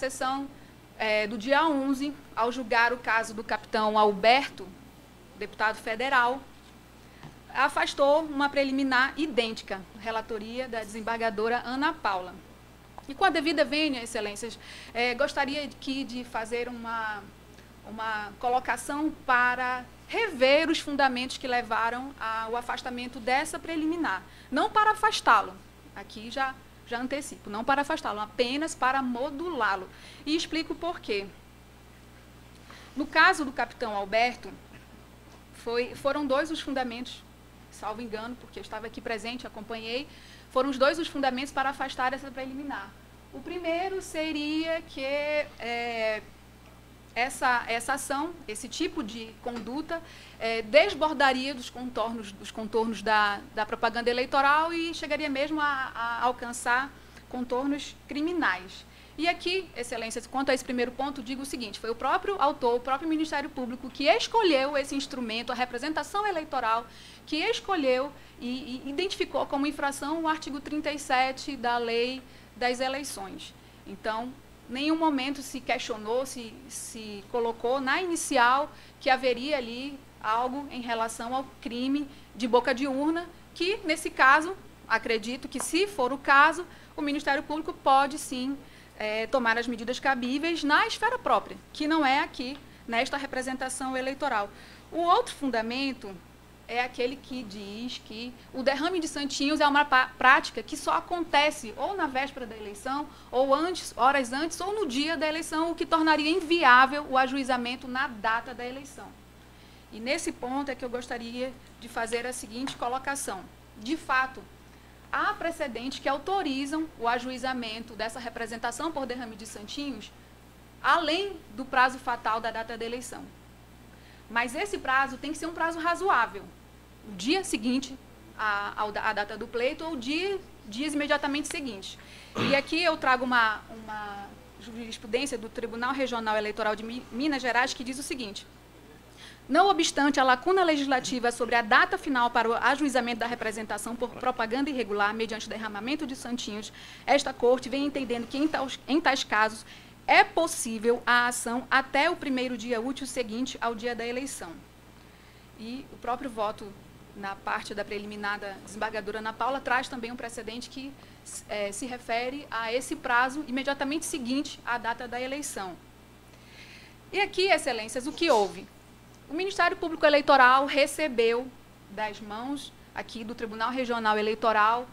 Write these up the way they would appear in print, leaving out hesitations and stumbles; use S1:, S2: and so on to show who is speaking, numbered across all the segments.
S1: sessão do dia 11, ao julgar o caso do capitão Alberto, deputado federal, afastou uma preliminar idêntica, relatoria da desembargadora Ana Paula. E com a devida vênia, excelências, gostaria aqui de fazer uma colocação para rever os fundamentos que levaram ao afastamento dessa preliminar. Não para afastá-lo, aqui já antecipo, não para afastá-lo, apenas para modulá-lo. E explico por quê. No caso do capitão Alberto, foram dois os fundamentos, salvo engano, porque eu estava aqui presente, acompanhei, foram os dois os fundamentos para afastar essa preliminar. O primeiro seria que essa ação, esse tipo de conduta, desbordaria dos contornos da propaganda eleitoral e chegaria mesmo a alcançar contornos criminais. E aqui, excelência, quanto a esse primeiro ponto, digo o seguinte, foi o próprio autor, o próprio Ministério Público, que escolheu esse instrumento, a representação eleitoral, que escolheu e identificou como infração o artigo 37 da Lei das Eleições. Então, nenhum momento se questionou, se colocou na inicial que haveria ali algo em relação ao crime de boca de urna, que, nesse caso, acredito que, se for o caso, o Ministério Público pode, sim, tomar as medidas cabíveis na esfera própria, que não é aqui, nesta representação eleitoral. O outro fundamento é aquele que diz que o derrame de santinhos é uma prática que só acontece ou na véspera da eleição, ou antes, horas antes, ou no dia da eleição, o que tornaria inviável o ajuizamento na data da eleição. E nesse ponto é que eu gostaria de fazer a seguinte colocação. De fato, há precedentes que autorizam o ajuizamento dessa representação por derrame de santinhos além do prazo fatal da data da eleição. Mas esse prazo tem que ser um prazo razoável. O dia seguinte à data do pleito ou dias imediatamente seguintes. E aqui eu trago uma jurisprudência do Tribunal Regional Eleitoral de Minas Gerais que diz o seguinte: não obstante a lacuna legislativa sobre a data final para o ajuizamento da representação por propaganda irregular mediante derramamento de santinhos, esta Corte vem entendendo que, em tais casos, é possível a ação até o primeiro dia útil seguinte ao dia da eleição. E o próprio voto, na parte da preliminar da desembargadora Ana Paula, traz também um precedente que se refere a esse prazo imediatamente seguinte à data da eleição. E aqui, excelências, o que houve? O Ministério Público Eleitoral recebeu das mãos aqui do Tribunal Regional Eleitoral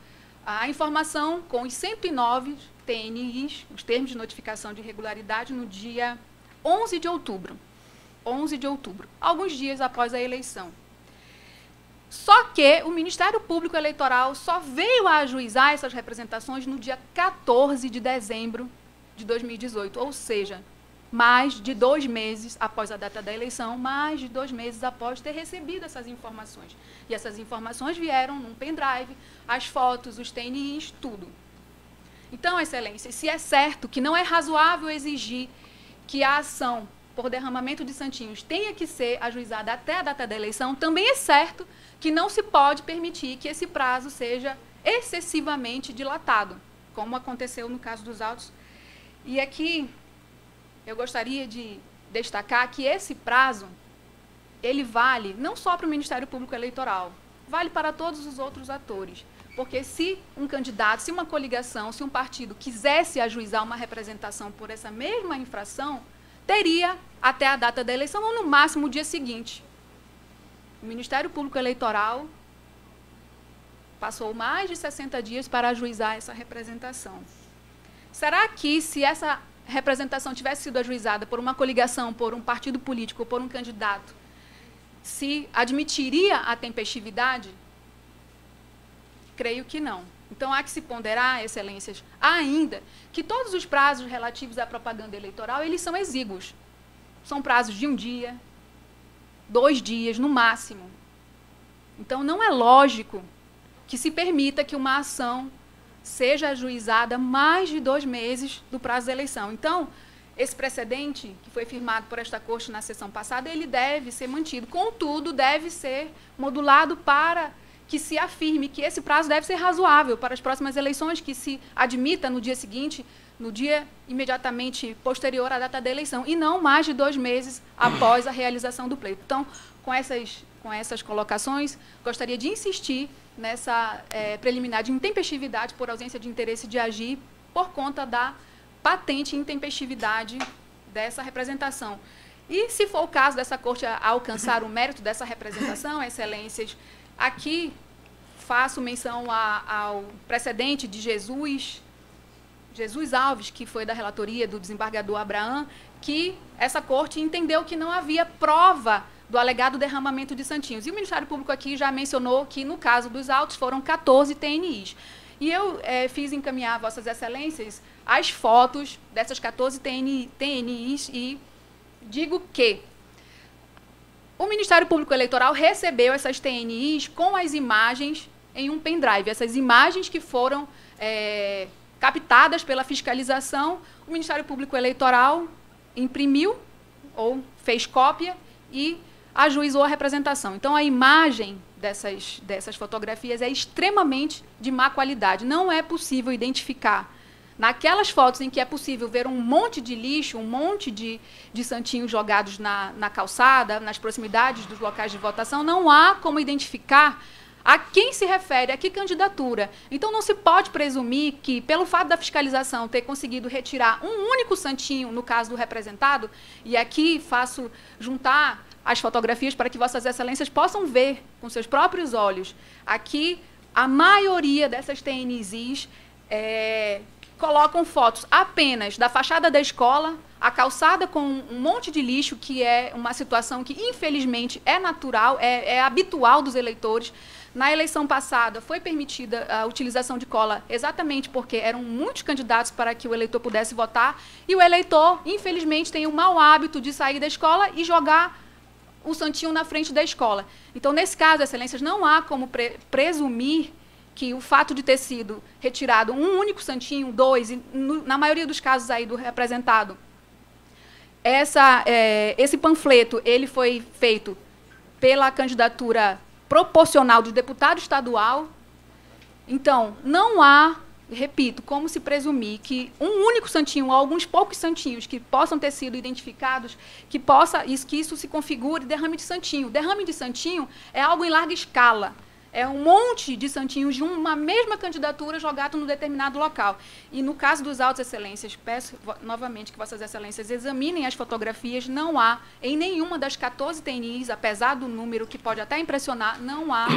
S1: a informação com os 109 TNIs, os termos de notificação de irregularidade, no dia 11 de outubro. 11 de outubro, alguns dias após a eleição. Só que o Ministério Público Eleitoral só veio a ajuizar essas representações no dia 14 de dezembro de 2018, ou seja, mais de 2 meses após a data da eleição, mais de 2 meses após ter recebido essas informações. E essas informações vieram num pendrive, as fotos, os TNIs, tudo. Então, excelência, se é certo que não é razoável exigir que a ação por derramamento de santinhos tenha que ser ajuizada até a data da eleição, também é certo que não se pode permitir que esse prazo seja excessivamente dilatado, como aconteceu no caso dos autos. E aqui eu gostaria de destacar que esse prazo, ele vale não só para o Ministério Público Eleitoral, vale para todos os outros atores. Porque se um candidato, se uma coligação, se um partido quisesse ajuizar uma representação por essa mesma infração, teria até a data da eleição ou, no máximo, o dia seguinte. O Ministério Público Eleitoral passou mais de 60 dias para ajuizar essa representação. Será que, se essa representação tivesse sido ajuizada por uma coligação, por um partido político ou por um candidato, se admitiria a tempestividade? Creio que não. Então, há que se ponderar, excelências, ainda que todos os prazos relativos à propaganda eleitoral, eles são exíguos. São prazos de 1 dia, 2 dias, no máximo. Então, não é lógico que se permita que uma ação seja ajuizada mais de 2 meses do prazo da eleição. Então, esse precedente, que foi firmado por esta Corte na sessão passada, ele deve ser mantido. Contudo, deve ser modulado para que se afirme que esse prazo deve ser razoável para as próximas eleições, que se admita no dia seguinte no dia imediatamente posterior à data da eleição, e não mais de 2 meses após a realização do pleito. Então, com essas colocações, gostaria de insistir nessa preliminar de intempestividade por ausência de interesse de agir por conta da patente intempestividade dessa representação. E, se for o caso dessa Corte alcançar o mérito dessa representação, Excelências, aqui faço menção ao precedente de Jesus Alves, que foi da relatoria do desembargador Abraham, que essa Corte entendeu que não havia prova do alegado derramamento de santinhos. E o Ministério Público aqui já mencionou que, no caso dos autos, foram 14 TNIs. E eu fiz encaminhar a Vossas Excelências as fotos dessas 14 TNIs e digo que o Ministério Público Eleitoral recebeu essas TNIs com as imagens em um pendrive. Essas imagens que foram captadas pela fiscalização, o Ministério Público Eleitoral imprimiu ou fez cópia e ajuizou a representação. Então, a imagem dessas fotografias é extremamente de má qualidade. Não é possível identificar. Naquelas fotos em que é possível ver um monte de lixo, um monte de santinhos jogados na calçada, nas proximidades dos locais de votação, não há como identificar a quem se refere, a que candidatura. Então, não se pode presumir que, pelo fato da fiscalização ter conseguido retirar um único santinho, no caso do representado, e aqui faço juntar as fotografias para que Vossas Excelências possam ver com seus próprios olhos. Aqui, a maioria dessas TNIs colocam fotos apenas da fachada da escola, a calçada com um monte de lixo, que é uma situação que, infelizmente, é natural, é habitual dos eleitores. Na eleição passada, foi permitida a utilização de cola exatamente porque eram muitos candidatos para que o eleitor pudesse votar, e o eleitor, infelizmente, tem o mau hábito de sair da escola e jogar o santinho na frente da escola. Então, nesse caso, Excelências, não há como presumir que o fato de ter sido retirado um único santinho, 2, e na maioria dos casos aí do representado, esse panfleto ele foi feito pela candidatura proporcional do deputado estadual. Então, não há, repito, como se presumir que um único santinho ou alguns poucos santinhos que possam ter sido identificados, que isso se configure derrame de santinho. Derrame de santinho é algo em larga escala. É um monte de santinhos de uma mesma candidatura jogado no determinado local. E, no caso dos autos, Excelências, peço novamente que Vossas Excelências examinem as fotografias. Não há, em nenhuma das 14 TNIs, apesar do número que pode até impressionar, não há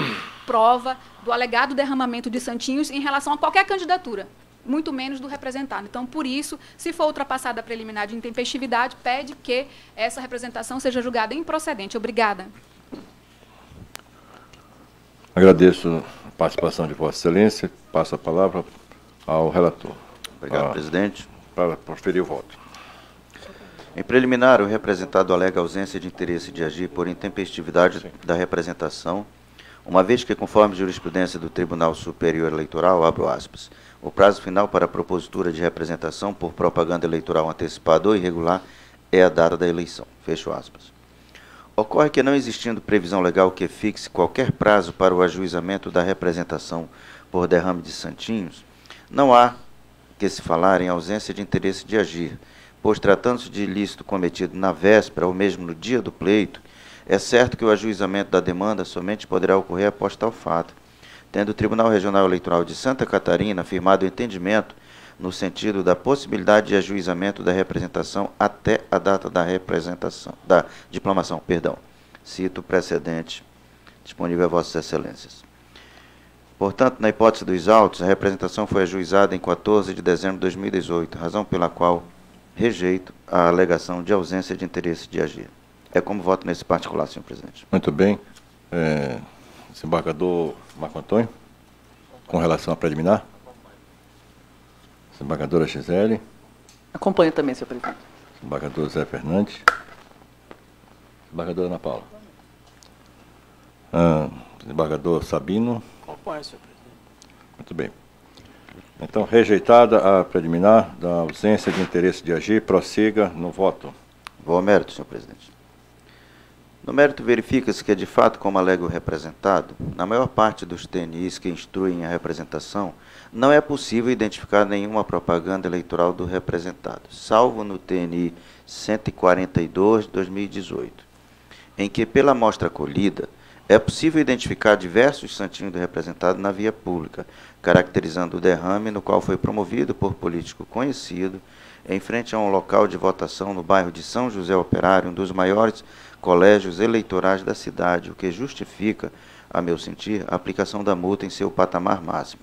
S1: prova do alegado derramamento de santinhos em relação a qualquer candidatura, muito menos do representado. Então, por isso, se for ultrapassada a preliminar de intempestividade, pede que essa representação seja julgada improcedente. Obrigada.
S2: Agradeço a participação de Vossa Excelência. Passo a palavra ao relator.
S3: Obrigado, presidente.
S2: Para proferir o voto.
S3: Em preliminar, o representado alega ausência de interesse de agir por intempestividade da representação, uma vez que, conforme jurisprudência do Tribunal Superior Eleitoral, abro aspas, o prazo final para a propositura de representação por propaganda eleitoral antecipada ou irregular é a data da eleição. Fecho aspas. Ocorre que, não existindo previsão legal que fixe qualquer prazo para o ajuizamento da representação por derrame de santinhos, não há que se falar em ausência de interesse de agir, pois, tratando-se de ilícito cometido na véspera ou mesmo no dia do pleito, é certo que o ajuizamento da demanda somente poderá ocorrer após tal fato, tendo o Tribunal Regional Eleitoral de Santa Catarina firmado o entendimento no sentido da possibilidade de ajuizamento da representação até a data da diplomação. Cito o precedente disponível a Vossas Excelências. Portanto, na hipótese dos autos, a representação foi ajuizada em 14 de dezembro de 2018, razão pela qual rejeito a alegação de ausência de interesse de agir. É como voto nesse particular, senhor presidente.
S2: Muito bem. Desembargador Marco Antônio, com relação à preliminar. Desembargadora Gisele.
S4: Acompanho também, senhor presidente.
S2: Desembargador Zé Fernandes. Desembargadora Ana Paula. Desembargador Sabino.
S4: Acompanho, senhor presidente.
S2: Muito bem. Então, rejeitada a preliminar da ausência de interesse de agir, prossiga no voto.
S3: Vou ao mérito, senhor presidente. No mérito, verifica-se que, de fato, como alega o representado, na maior parte dos TNIs que instruem a representação, não é possível identificar nenhuma propaganda eleitoral do representado, salvo no TNI 142 de 2018, em que, pela amostra colhida, é possível identificar diversos santinhos do representado na via pública, caracterizando o derrame no qual foi promovido por político conhecido, em frente a um local de votação no bairro de São José Operário, um dos maiores colégios eleitorais da cidade, o que justifica, a meu sentir, a aplicação da multa em seu patamar máximo.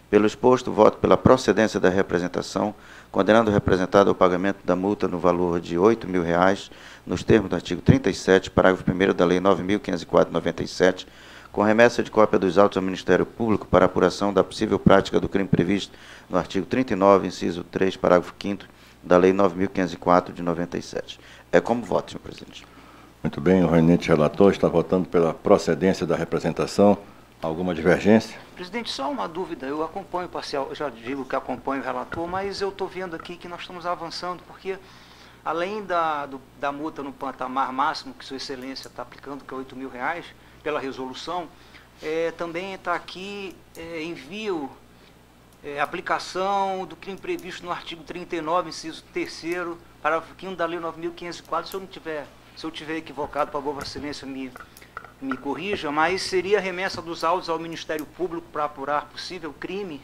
S3: Pelo exposto, voto pela procedência da representação, condenando o representado ao pagamento da multa no valor de R$ 8.000, nos termos do artigo 37, parágrafo 1º da Lei 9.504/97, com remessa de cópia dos autos ao Ministério Público para apuração da possível prática do crime previsto no artigo 39, inciso 3, parágrafo 5º da Lei 9.504/97. É como voto, senhor presidente.
S2: Muito bem, o reunente relator está votando pela procedência da representação. Alguma divergência?
S5: Presidente, só uma dúvida. Eu acompanho o parcial, eu já digo que acompanho o relator, mas eu estou vendo aqui que nós estamos avançando, porque além da multa no patamar máximo que Sua Excelência está aplicando, que é R$ 8.000, pela resolução, também está aqui envio, aplicação do crime previsto no artigo 39, inciso 3º, parágrafo 5º da Lei 9.504. Se eu tiver equivocado, por favor, Vossa Excelência me corrija, mas seria remessa dos autos ao Ministério Público para apurar possível crime?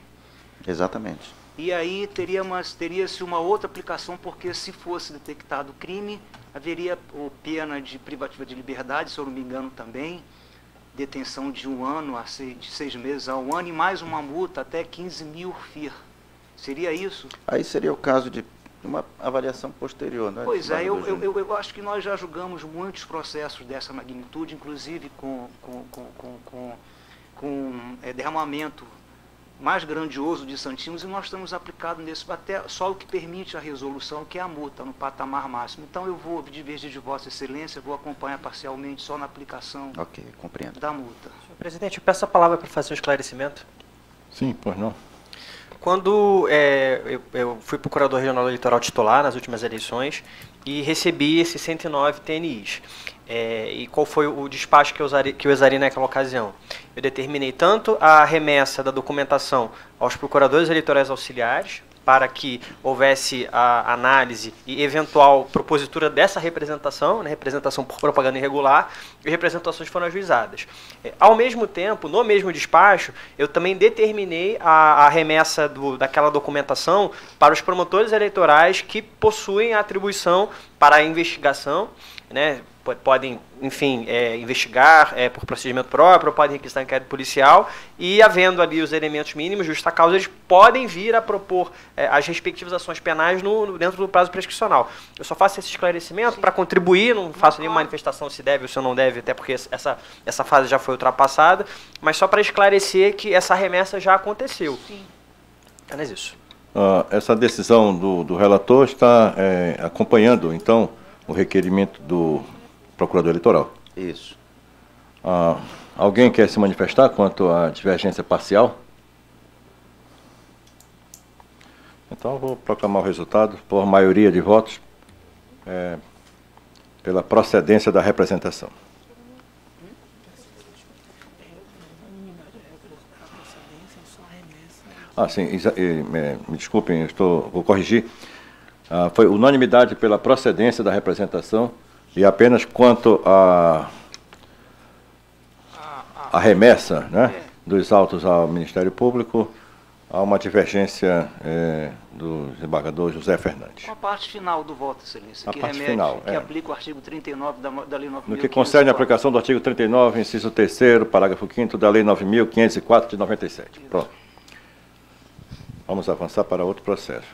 S3: Exatamente.
S5: E aí teria-se uma outra aplicação, porque se fosse detectado crime, haveria pena de privativa de liberdade, se eu não me engano também, detenção de 1 ano, de 6 meses a 1 ano, e mais uma multa até 15.000 FIR. Seria isso?
S3: Aí seria o caso de uma avaliação posterior, não é?
S5: Pois é, eu acho que nós já julgamos muitos processos dessa magnitude, inclusive com derramamento mais grandioso de santinhos, e nós estamos aplicando nesse até só o que permite a resolução, que é a multa no patamar máximo. Então eu vou divergir de Vossa Excelência, vou acompanhar parcialmente só na aplicação
S3: compreendo.
S5: da multa.
S6: Senhor presidente, eu peço a palavra para fazer um esclarecimento.
S2: Sim, pois não.
S6: Quando eu fui procurador regional eleitoral titular nas últimas eleições e recebi esses 109 TNIs. E qual foi o despacho que eu usaria naquela ocasião? Eu determinei tanto a remessa da documentação aos procuradores eleitorais auxiliares, para que houvesse a análise e eventual propositura dessa representação, né, representação por propaganda irregular, e representações foram ajuizadas. Ao mesmo tempo, no mesmo despacho, eu também determinei a remessa daquela documentação para os promotores eleitorais que possuem a atribuição para a investigação, né, podem, enfim, investigar por procedimento próprio, podem requisitar inquérito policial, e havendo ali os elementos mínimos, justa causa, eles podem vir a propor as respectivas ações penais dentro do prazo prescricional. Eu só faço esse esclarecimento para contribuir, não faço nenhuma manifestação se deve ou se não deve, até porque essa fase já foi ultrapassada, mas só para esclarecer que essa remessa já aconteceu.
S5: Sim.
S6: Apenas isso.
S2: Essa decisão do relator está acompanhando, então, o requerimento do procurador eleitoral.
S3: Isso.
S2: Alguém quer se manifestar quanto à divergência parcial? Então, eu vou proclamar o resultado por maioria de votos pela procedência da representação. Sim, me desculpem, vou corrigir. Foi unanimidade pela procedência da representação e apenas quanto à remessa, né, dos autos ao Ministério Público, há uma divergência do desembargador José Fernandes.
S5: Com a parte final do voto, Excelência, que
S2: parte final,
S5: que aplica o artigo 39 da Lei 9.504.
S2: No que concerne a aplicação do artigo 39, inciso 3º, parágrafo 5º da Lei 9.504 de 97. Pronto. Vamos avançar para outro processo.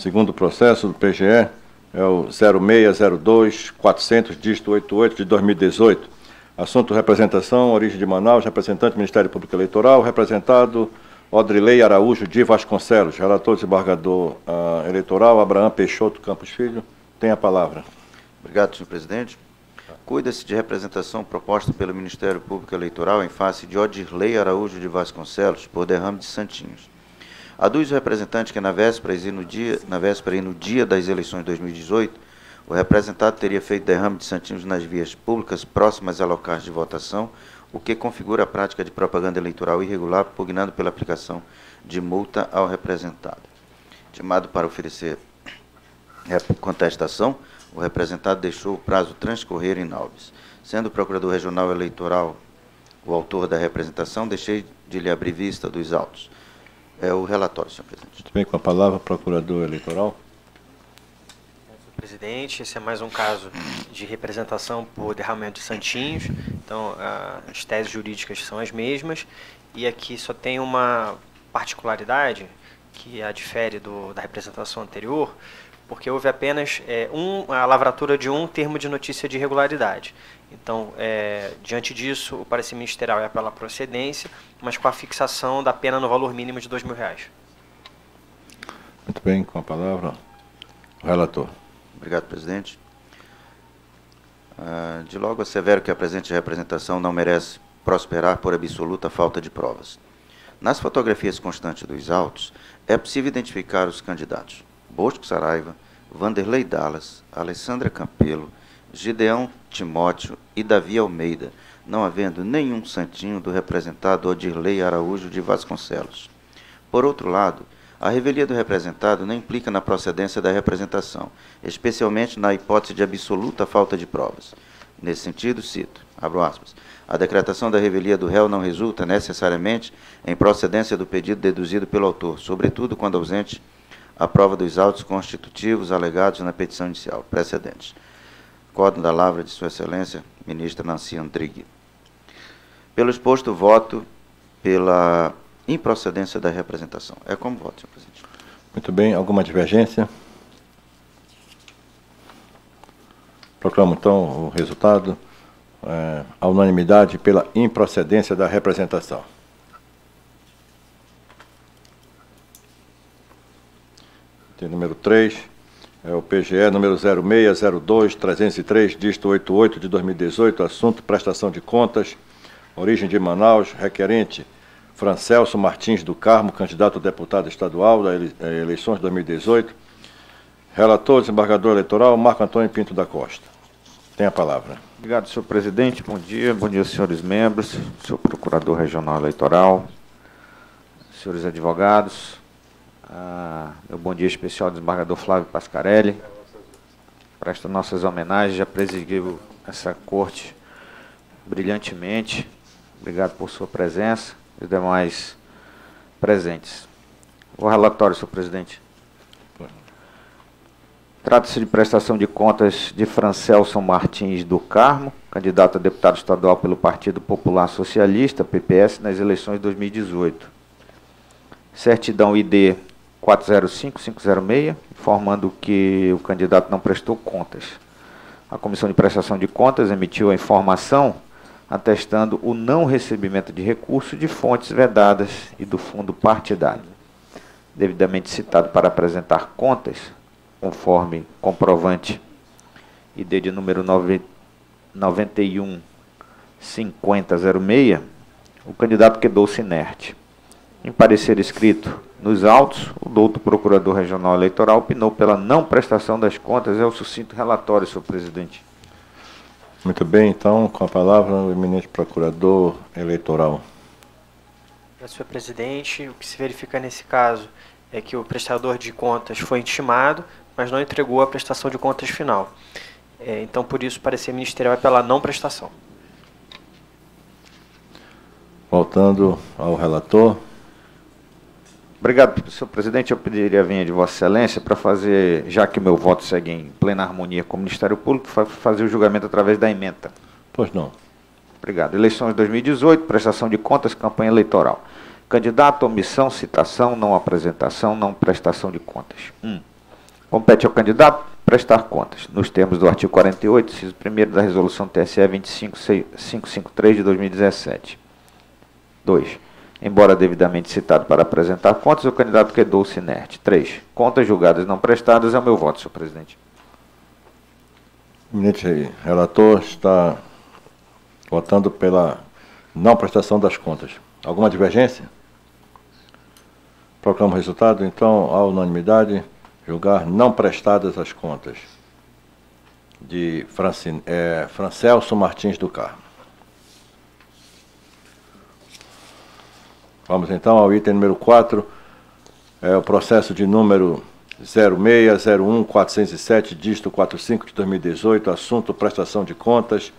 S2: Segundo processo do PGE é o 0602-400, dígito 88 de 2018. Assunto: representação, origem de Manaus, representante do Ministério Público Eleitoral, representado Odrilei Araújo de Vasconcelos, relator desembargador eleitoral Abraham Peixoto Campos Filho. Tem a palavra.
S3: Obrigado, senhor presidente. Cuida-se de representação proposta pelo Ministério Público Eleitoral em face de Odrilei Araújo de Vasconcelos por derrame de santinhos. Aduz o representante que na véspera e no dia das eleições de 2018, o representado teria feito derrame de santinhos nas vias públicas próximas a locais de votação, o que configura a prática de propaganda eleitoral irregular, pugnando pela aplicação de multa ao representado. Intimado para oferecer contestação, o representado deixou o prazo transcorrer inalves. Sendo o Procurador Regional Eleitoral o autor da representação, deixei de lhe abrir vista dos autos. É o relatório, senhor presidente.
S2: Muito bem, com a palavra, Procurador Eleitoral.
S6: Senhor presidente, esse é mais um caso de representação por derramamento de santinhos. Então, as teses jurídicas são as mesmas. E aqui só tem uma particularidade que a difere da representação anterior, porque houve apenas a lavratura de um termo de notícia de irregularidade. Então, diante disso, o parecer ministerial é pela procedência, mas com a fixação da pena no valor mínimo de R$2.000.
S2: Muito bem, com a palavra, o relator.
S3: Obrigado, presidente. De logo, assevero que a presente representação não merece prosperar por absoluta falta de provas. Nas fotografias constantes dos autos, é possível identificar os candidatos Bosco Saraiva, Vanderlei Dallas, Alessandra Campelo, Gideão Timóteo e Davi Almeida, não havendo nenhum santinho do representado Odirley Araújo de Vasconcelos. Por outro lado, a revelia do representado não implica na procedência da representação, especialmente na hipótese de absoluta falta de provas. Nesse sentido, cito, abro aspas, a decretação da revelia do réu não resulta necessariamente em procedência do pedido deduzido pelo autor, sobretudo quando ausente a prova dos autos constitutivos alegados na petição inicial, precedentes. Código da Lavra de Sua Excelência, ministra Nancy Andrighi. Pelo exposto, voto pela improcedência da representação. É como voto, senhor presidente.
S2: Muito bem, alguma divergência? Proclamo, então, o resultado. A unanimidade pela improcedência da representação. Item número 3, é o PGE número 0602-303, dígito 88 de 2018, assunto prestação de contas, origem de Manaus, requerente Francelso Martins do Carmo, candidato a deputado estadual das eleições de 2018. Relator, desembargador eleitoral, Marco Antônio Pinto da Costa. Tem a palavra.
S7: Obrigado, senhor presidente. Bom dia, senhores membros, senhor procurador regional eleitoral, senhores advogados. Meu bom dia especial ao desembargador Flávio Pascarelli. Presto nossas homenagens, já presidiu essa corte brilhantemente. Obrigado por sua presença e os demais presentes. O relatório, senhor presidente. Trata-se de prestação de contas de Francelso Martins do Carmo, candidato a deputado estadual pelo Partido Popular Socialista, PPS, nas eleições de 2018. Certidão ID 405506, informando que o candidato não prestou contas. A Comissão de Prestação de Contas emitiu a informação atestando o não recebimento de recurso de fontes vedadas e do fundo partidário. Devidamente citado para apresentar contas, conforme comprovante ID de número 915006, o candidato quedou-se inerte. Em parecer escrito nos autos, o doutor Procurador Regional Eleitoral opinou pela não prestação das contas. É o sucinto relatório, senhor presidente.
S2: Muito bem, então, com a palavra o eminente Procurador Eleitoral.
S6: Senhor presidente, o que se verifica nesse caso é que o prestador de contas foi intimado, mas não entregou a prestação de contas final. Então, por isso, o parecer ministerial é pela não prestação.
S2: Voltando ao relator.
S7: Obrigado, senhor presidente. Eu pediria a vinha de Vossa Excelência para fazer, já que o meu voto segue em plena harmonia com o Ministério Público, fazer o julgamento através da ementa.
S2: Pois não.
S7: Obrigado. Eleições de 2018, prestação de contas, campanha eleitoral. Candidato, omissão, citação, não apresentação, não prestação de contas. 1. Compete ao candidato prestar contas, nos termos do artigo 48, inciso 1º da Resolução TSE 25553 de 2017. 2. Embora devidamente citado para apresentar contas, o candidato quedou-se inerte. 3. Contas julgadas não prestadas é o meu voto, senhor presidente.
S2: O eminente relator está votando pela não prestação das contas. Alguma divergência? Proclamo o resultado, então, à unanimidade, julgar não prestadas as contas de Francelso Martins do Carmo. Vamos então ao item número 4, o processo de número 0601-407, dígito 45 de 2018, assunto prestação de contas,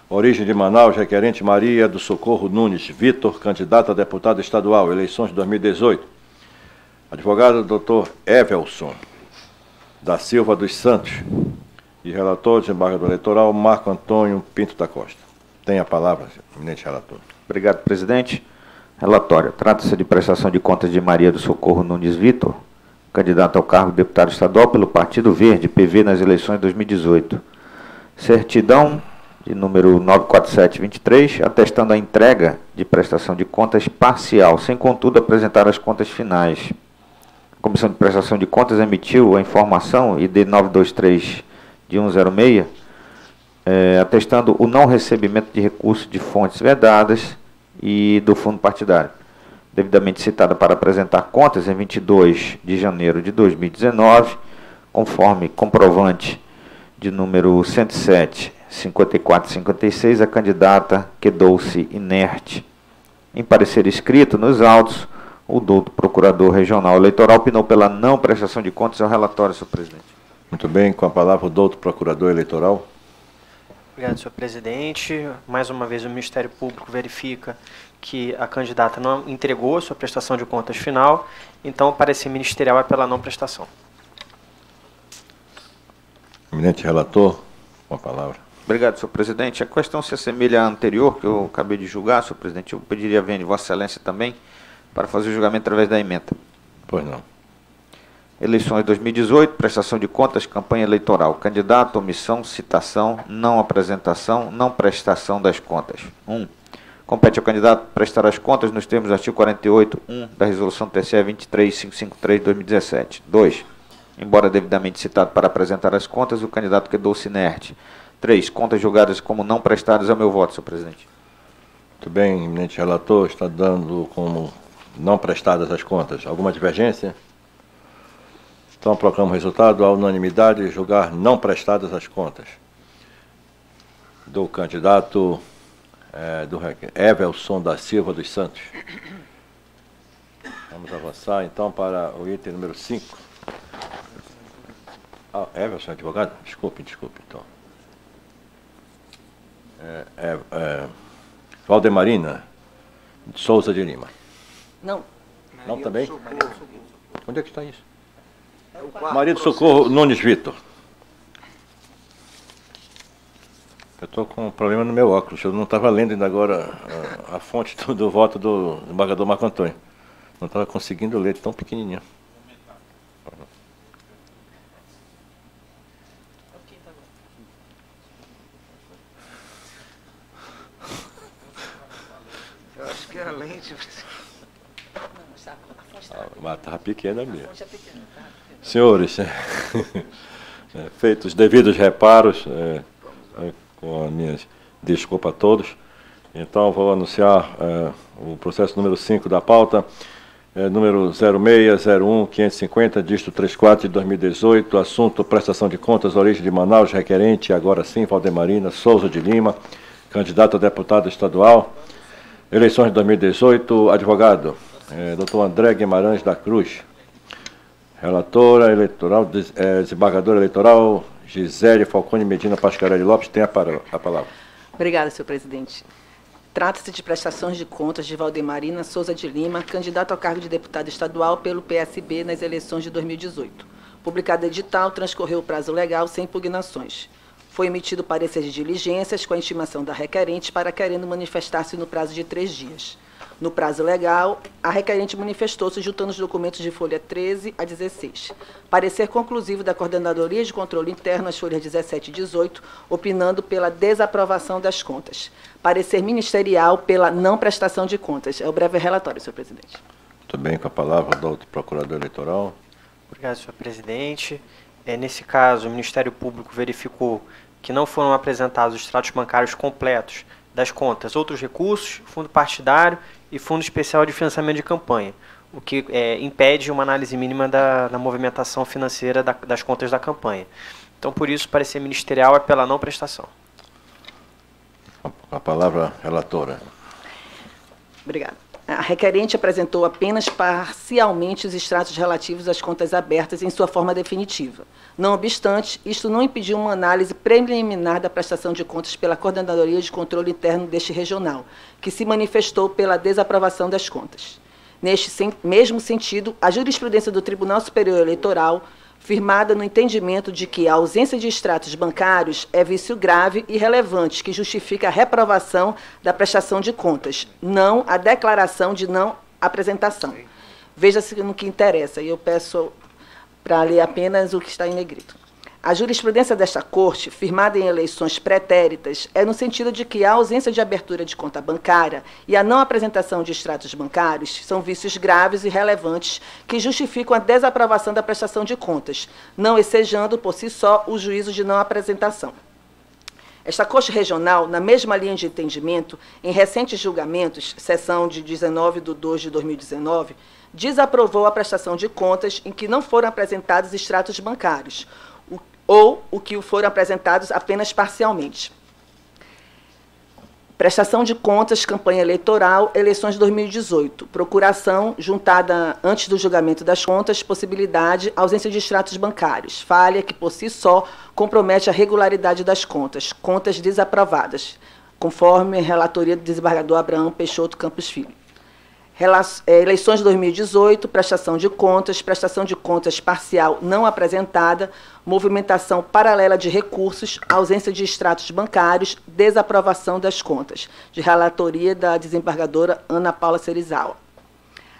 S2: origem de Manaus, requerente Maria do Socorro Nunes Vitor, candidata a deputado estadual, eleições de 2018. Advogado Dr. Evelson da Silva dos Santos e relator, desembargador eleitoral, Marco Antônio Pinto da Costa. Tem a palavra, eminente relator.
S7: Obrigado, presidente. Relatório. Trata-se de prestação de contas de Maria do Socorro Nunes Vitor, candidata ao cargo de deputado estadual pelo Partido Verde, PV, nas eleições de 2018. Certidão de número 94723, atestando a entrega de prestação de contas parcial, sem, contudo, apresentar as contas finais. A Comissão de Prestação de Contas emitiu a informação ID 923 de 106, atestando o não recebimento de recursos de fontes vedadas e do fundo partidário, devidamente citada para apresentar contas em 22 de janeiro de 2019, conforme comprovante de número 107, 54 e 56, a candidata quedou-se inerte. Em parecer escrito nos autos, o doutor Procurador Regional Eleitoral opinou pela não prestação de contas ao relatório, senhor presidente.
S2: Muito bem, com a palavra o doutor Procurador Eleitoral.
S6: Obrigado, senhor presidente. Mais uma vez, o Ministério Público verifica que a candidata não entregou a sua prestação de contas final, então o parecer ministerial é pela não prestação.
S2: Eminente relator, com a palavra.
S7: Obrigado, senhor presidente. A questão se assemelha à anterior, que eu acabei de julgar, senhor presidente. Eu pediria a vênia de Vossa Excelência também, para fazer o julgamento através da emenda.
S2: Pois não.
S7: Eleições 2018, prestação de contas, campanha eleitoral. Candidato, omissão, citação, não apresentação, não prestação das contas. 1. Compete ao candidato prestar as contas nos termos do artigo 48.1 da Resolução TSE 23553 de 2017. 2. Embora devidamente citado para apresentar as contas, o candidato quedou-se inerte. 3. Contas julgadas como não prestadas ao meu voto, senhor presidente.
S2: Muito bem, eminente relator, está dando como não prestadas as contas. Alguma divergência? Então, proclamo o resultado, à unanimidade, julgar não prestadas as contas do candidato do Evelson da Silva dos Santos. Vamos avançar, então, para o item número 5. Evelson, advogado? Desculpe, então. Valdemarina Souza de Lima.
S4: Não.
S2: Não também? Onde é que está isso? Maria do Socorro Nunes Vitor. Eu estou com um problema no meu óculos. Eu não estava lendo ainda agora a fonte do voto do embargador Marco Antônio. Não estava conseguindo ler, tão pequenininho.
S5: Eu acho que é a lente.
S2: Estava pequena mesmo. Senhores, feitos os devidos reparos, com as minhas desculpas a todos, então vou anunciar o processo número 5 da pauta, número 0601-550, dígito 34 de 2018, assunto prestação de contas, origem de Manaus, requerente, agora sim, Valdemarina Souza de Lima, candidato a deputado estadual, eleições de 2018, advogado, Dr. André Guimarães da Cruz, relatora eleitoral, desembargadora eleitoral, Gisele Falcone Medina Pascarelli Lopes, tem a palavra.
S4: Obrigada, senhor presidente. Trata-se de prestações de contas de Valdemarina Souza de Lima, candidato ao cargo de deputado estadual pelo PSB nas eleições de 2018. Publicado edital, transcorreu o prazo legal sem impugnações. Foi emitido parecer de diligências com a intimação da requerente para querendo manifestar-se no prazo de 3 dias. No prazo legal, a requerente manifestou-se juntando os documentos de folha 13 a 16. Parecer conclusivo da Coordenadoria de Controle Interno, as folhas 17 e 18, opinando pela desaprovação das contas. Parecer ministerial pela não prestação de contas. É o breve relatório, senhor presidente.
S2: Muito bem, com a palavra do Procurador Eleitoral.
S6: Obrigado, senhor presidente. Nesse caso, o Ministério Público verificou que não foram apresentados os extratos bancários completos das contas, outros recursos, fundo partidário e Fundo Especial de Financiamento de Campanha, o que impede uma análise mínima da movimentação financeira das contas da campanha. Então, por isso, o parecer ministerial é pela não prestação.
S2: A palavra, relatora.
S4: Obrigada. A requerente apresentou apenas parcialmente os extratos relativos às contas abertas em sua forma definitiva. Não obstante, isto não impediu uma análise preliminar da prestação de contas pela Coordenadoria de Controle Interno deste regional, que se manifestou pela desaprovação das contas. Neste mesmo sentido, a jurisprudência do Tribunal Superior Eleitoral, firmada no entendimento de que a ausência de extratos bancários é vício grave e relevante que justifica a reprovação da prestação de contas, não a declaração de não apresentação. Veja-se no que interessa, e eu peço para ler apenas o que está em negrito. A jurisprudência desta Corte, firmada em eleições pretéritas, é no sentido de que a ausência de abertura de conta bancária e a não apresentação de extratos bancários são vícios graves e relevantes que justificam a desaprovação da prestação de contas, não ensejando por si só o juízo de não apresentação. Esta Corte Regional, na mesma linha de entendimento, em recentes julgamentos, sessão de 19/2/2019, desaprovou a prestação de contas em que não foram apresentados extratos bancários, ou o que foram apresentados apenas parcialmente. Prestação de contas, campanha eleitoral, eleições de 2018. Procuração, juntada antes do julgamento das contas, possibilidade, ausência de extratos bancários. Falha que, por si só, compromete a regularidade das contas. Contas desaprovadas, conforme a relatoria do desembargador Abraham Peixoto Campos Filho. Eleições de 2018, prestação de contas parcial não apresentada, movimentação paralela de recursos, ausência de extratos bancários, desaprovação das contas, de relatoria da desembargadora Ana Paula Serizawa.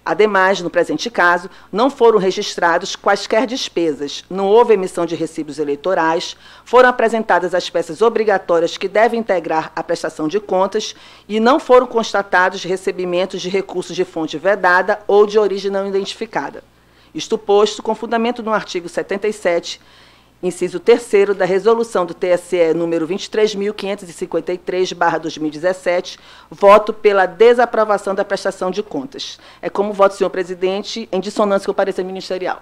S4: Ademais, no presente caso, não foram registrados quaisquer despesas, não houve emissão de recibos eleitorais, foram apresentadas as peças obrigatórias que devem integrar a prestação de contas e não foram constatados recebimentos de recursos de fonte vedada ou de origem não identificada. Isto posto, com fundamento no artigo 77, inciso 3º da resolução do TSE número 23.553/2017, voto pela desaprovação da prestação de contas. É como voto, senhor presidente, em dissonância com o parecer ministerial.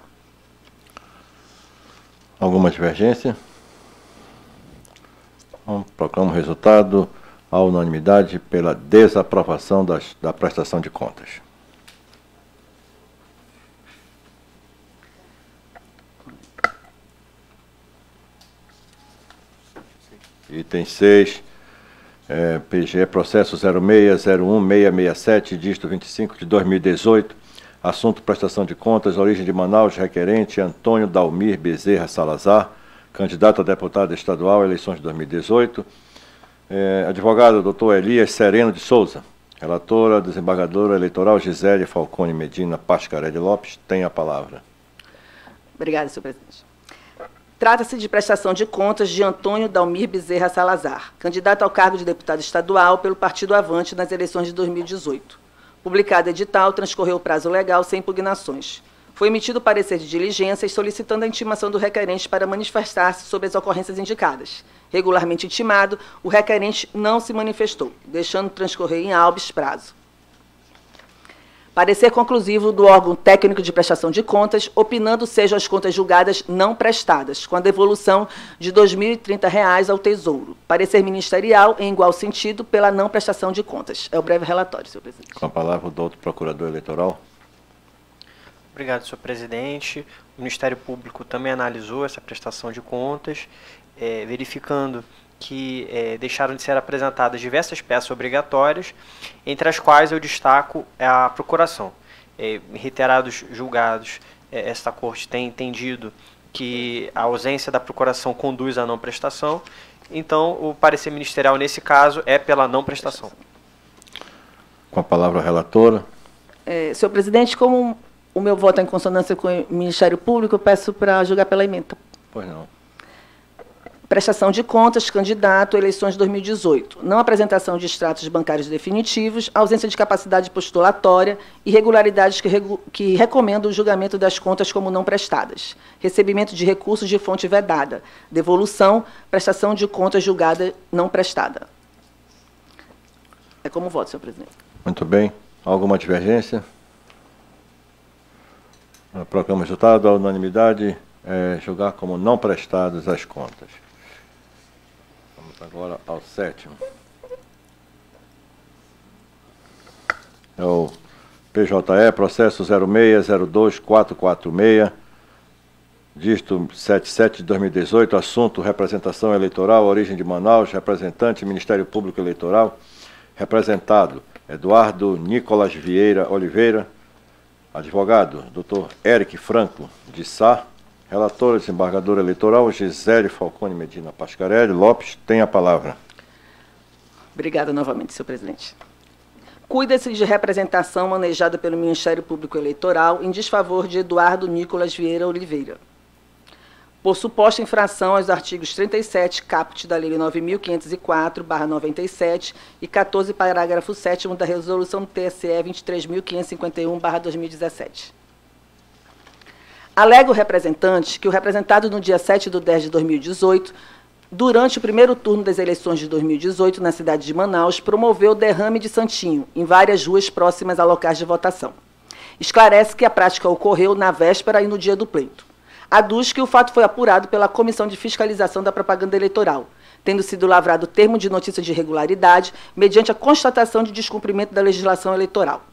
S2: Alguma divergência? Proclamo o resultado à unanimidade pela desaprovação da prestação de contas. Item 6, PGE processo 0601-667, dígito 25 de 2018, assunto prestação de contas, origem de Manaus, requerente Antônio Dalmir Bezerra Salazar, candidato a deputado estadual, eleições de 2018. Advogado doutor Elias Sereno de Souza, relatora, desembargadora eleitoral Gisele Falcone Medina Pascaré de Lopes, tem a palavra.
S4: Obrigada, senhor presidente. Trata-se de prestação de contas de Antônio Dalmir Bezerra Salazar, candidato ao cargo de deputado estadual pelo Partido Avante nas eleições de 2018. Publicado edital, transcorreu o prazo legal sem impugnações. Foi emitido parecer de diligências solicitando a intimação do requerente para manifestar-se sobre as ocorrências indicadas. Regularmente intimado, o requerente não se manifestou, deixando transcorrer em habeas prazo. Parecer conclusivo do órgão técnico de prestação de contas, opinando sejam as contas julgadas não prestadas, com a devolução de R$ 2.030 ao Tesouro. Parecer ministerial, em igual sentido, pela não prestação de contas. É o breve relatório, senhor presidente.
S2: Com a palavra o doutor procurador eleitoral.
S6: Obrigado, senhor presidente. O Ministério Público também analisou essa prestação de contas, verificando que deixaram de ser apresentadas diversas peças obrigatórias, entre as quais eu destaco a procuração. Em reiterados julgados, esta Corte tem entendido que a ausência da procuração conduz à não prestação, então o parecer ministerial nesse caso é pela não prestação.
S2: Com a palavra a relatora.
S4: Senhor presidente, como o meu voto é em consonância com o Ministério Público, eu peço para julgar pela emenda.
S2: Pois não.
S4: Prestação de contas, candidato, eleições de 2018. Não apresentação de extratos bancários definitivos, ausência de capacidade postulatória, irregularidades que recomendam o julgamento das contas como não prestadas. Recebimento de recursos de fonte vedada. Devolução, prestação de contas julgada não prestada. É como voto, senhor presidente.
S2: Muito bem. Alguma divergência? Proclamo o resultado. A unanimidade julgar como não prestadas as contas. Vamos agora ao 7º. É o PJE, processo 0602-446, dígito 77 de 2018, assunto representação eleitoral, origem de Manaus, representante Ministério Público Eleitoral, representado Eduardo Nicolas Vieira Oliveira, advogado Dr. Eric Franco de Sá, relatora desembargadora eleitoral Gisele Falcone Medina Pascarelli Lopes, tem a palavra.
S4: Obrigada novamente, senhor presidente. Cuida-se de representação manejada pelo Ministério Público Eleitoral em desfavor de Eduardo Nicolas Vieira Oliveira, por suposta infração aos artigos 37, caput da Lei 9.504/97 e 14, parágrafo 7º da Resolução do TSE 23.551/2017. Alega o representante que o representado no dia 7/10/2018, durante o primeiro turno das eleições de 2018 na cidade de Manaus, promoveu o derrame de santinho em várias ruas próximas a locais de votação. Esclarece que a prática ocorreu na véspera e no dia do pleito. Aduz que o fato foi apurado pela Comissão de Fiscalização da Propaganda Eleitoral, tendo sido lavrado termo de notícia de irregularidade mediante a constatação de descumprimento da legislação eleitoral.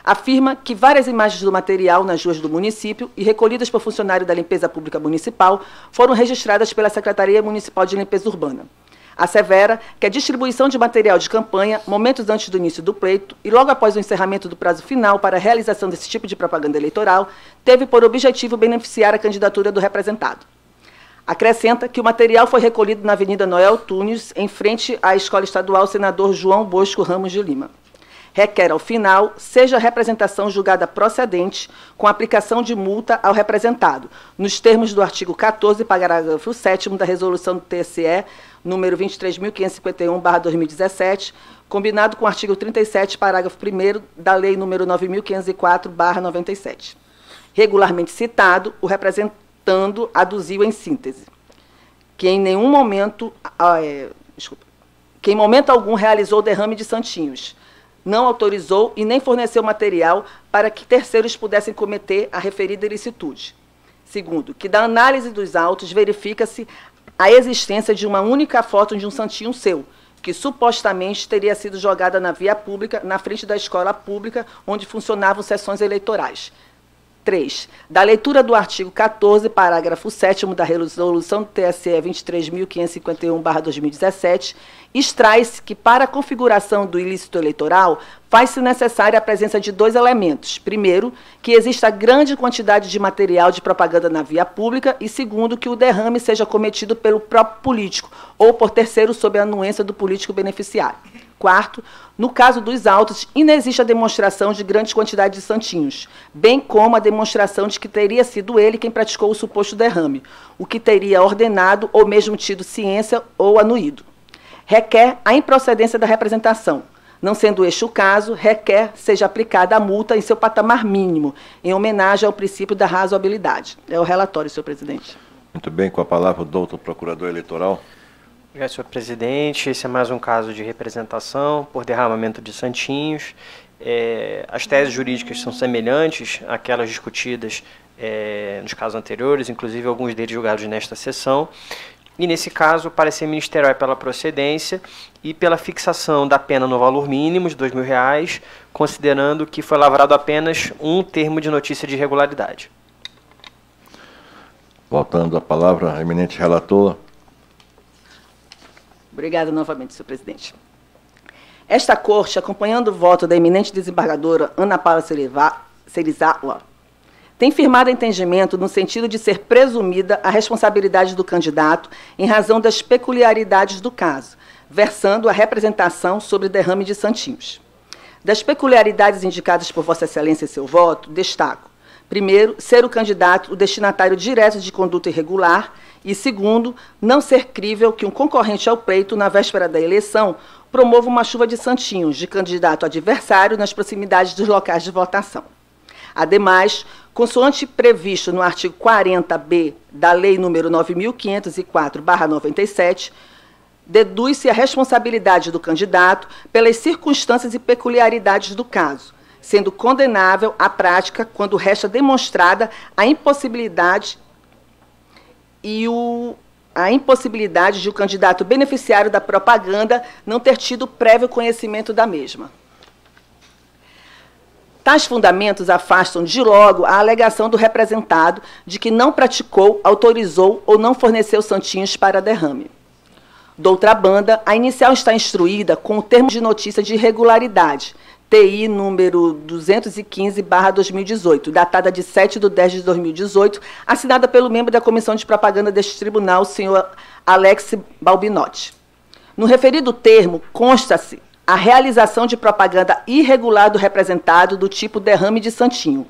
S4: Afirma que várias imagens do material nas ruas do município e recolhidas por funcionário da Limpeza Pública Municipal foram registradas pela Secretaria Municipal de Limpeza Urbana. Assevera que a distribuição de material de campanha, momentos antes do início do pleito e logo após o encerramento do prazo final para a realização desse tipo de propaganda eleitoral, teve por objetivo beneficiar a candidatura do representado. Acrescenta que o material foi recolhido na Avenida Noel Tunes, em frente à Escola Estadual Senador João Bosco Ramos de Lima. Requer, ao final, seja a representação julgada procedente com aplicação de multa ao representado, nos termos do artigo 14, parágrafo 7º da Resolução do TSE, número 23.551/2017, combinado com o artigo 37, parágrafo 1º da Lei número 9.504/97. Regularmente citado, o representando aduziu em síntese que em momento algum realizou derrame de santinhos, não autorizou e nem forneceu material para que terceiros pudessem cometer a referida ilicitude. Segundo, que da análise dos autos verifica-se a existência de uma única foto de um santinho seu, que supostamente teria sido jogada na via pública, na frente da escola pública, onde funcionavam sessões eleitorais. 3. Da leitura do artigo 14, parágrafo 7º da Resolução do TSE 23.551/2017, extrai-se que, para a configuração do ilícito eleitoral, faz-se necessária a presença de dois elementos. Primeiro, que exista grande quantidade de material de propaganda na via pública e, segundo, que o derrame seja cometido pelo próprio político ou por terceiro sob a anuência do político beneficiário. Quarto, no caso dos autos, inexiste a demonstração de grande quantidade de santinhos, bem como a demonstração de que teria sido ele quem praticou o suposto derrame, o que teria ordenado ou mesmo tido ciência ou anuído. Requer a improcedência da representação. Não sendo este o caso, requer seja aplicada a multa em seu patamar mínimo, em homenagem ao princípio da razoabilidade. É o relatório, senhor presidente.
S2: Muito bem, com a palavra o doutor procurador eleitoral.
S6: Obrigado, senhor presidente. Esse é mais um caso de representação por derramamento de santinhos. As teses jurídicas são semelhantes àquelas discutidas nos casos anteriores, inclusive alguns deles julgados nesta sessão. E, nesse caso, o parecer ministerial é pela procedência e pela fixação da pena no valor mínimo de R$ 2.000, considerando que foi lavrado apenas um termo de notícia de irregularidade.
S2: Voltando a palavra, eminente relator.
S4: Obrigada novamente, senhor presidente. Esta corte, acompanhando o voto da eminente desembargadora Ana Paula Serizawa, tem firmado entendimento no sentido de ser presumida a responsabilidade do candidato em razão das peculiaridades do caso, versando a representação sobre derrame de santinhos. Das peculiaridades indicadas por Vossa Excelência em seu voto, destaco: primeiro, ser o candidato o destinatário direto de conduta irregular e, segundo, não ser crível que um concorrente ao pleito, na véspera da eleição, promova uma chuva de santinhos de candidato adversário nas proximidades dos locais de votação. Ademais, consoante previsto no artigo 40b da Lei nº 9.504/97, deduz-se a responsabilidade do candidato pelas circunstâncias e peculiaridades do caso, sendo condenável a prática quando resta demonstrada a impossibilidade de o candidato beneficiário da propaganda não ter tido prévio conhecimento da mesma. Tais fundamentos afastam de logo a alegação do representado de que não praticou, autorizou ou não forneceu santinhos para derrame. Doutra banda, a inicial está instruída com o termo de notícia de irregularidade, TI número 215/2018, datada de 7/10/2018, assinada pelo membro da Comissão de Propaganda deste tribunal, senhor Alex Balbinotti. No referido termo, consta-se a realização de propaganda irregular do representado do tipo derrame de santinho.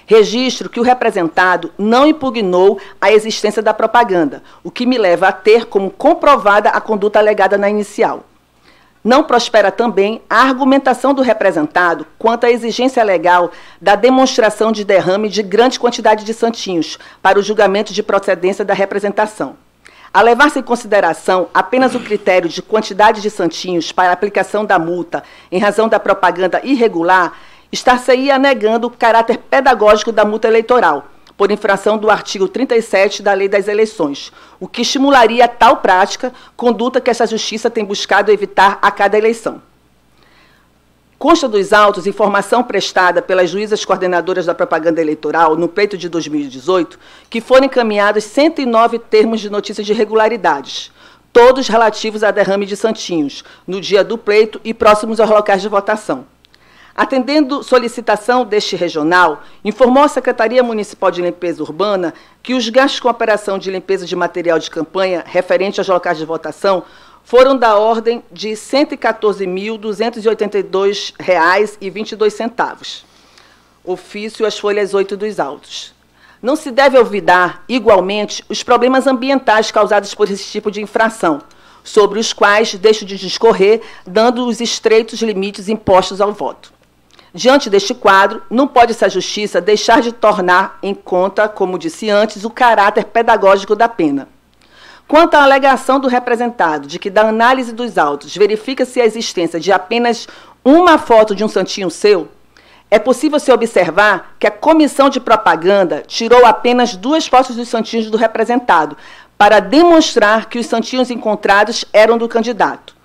S4: Registro que o representado não impugnou a existência da propaganda, o que me leva a ter como comprovada a conduta alegada na inicial. Não prospera também a argumentação do representado quanto à exigência legal da demonstração de derrame de grande quantidade de santinhos para o julgamento de procedência da representação. A levar-se em consideração apenas o critério de quantidade de santinhos para a aplicação da multa em razão da propaganda irregular, estar-se-ia negando o caráter pedagógico da multa eleitoral, por infração do artigo 37 da Lei das Eleições, o que estimularia tal prática, conduta que essa Justiça tem buscado evitar a cada eleição. Consta dos autos informação prestada pelas juízas coordenadoras da propaganda eleitoral no pleito de 2018, que foram encaminhados 109 termos de notícias de irregularidades, todos relativos a derrame de santinhos, no dia do pleito e próximos aos locais de votação. Atendendo solicitação deste regional, informou a Secretaria Municipal de Limpeza Urbana que os gastos com operação de limpeza de material de campanha referente aos locais de votação foram da ordem de R$ 114.282,22. Ofício às folhas 8 dos autos. Não se deve olvidar, igualmente, os problemas ambientais causados por esse tipo de infração, sobre os quais deixo de discorrer, dando os estreitos limites impostos ao voto. Diante deste quadro, não pode-se a Justiça deixar de tornar em conta, como disse antes, o caráter pedagógico da pena. Quanto à alegação do representado de que, da análise dos autos, verifica-se a existência de apenas uma foto de um santinho seu, é possível se observar que a Comissão de Propaganda tirou apenas 2 fotos dos santinhos do representado, para demonstrar que os santinhos encontrados eram do candidato.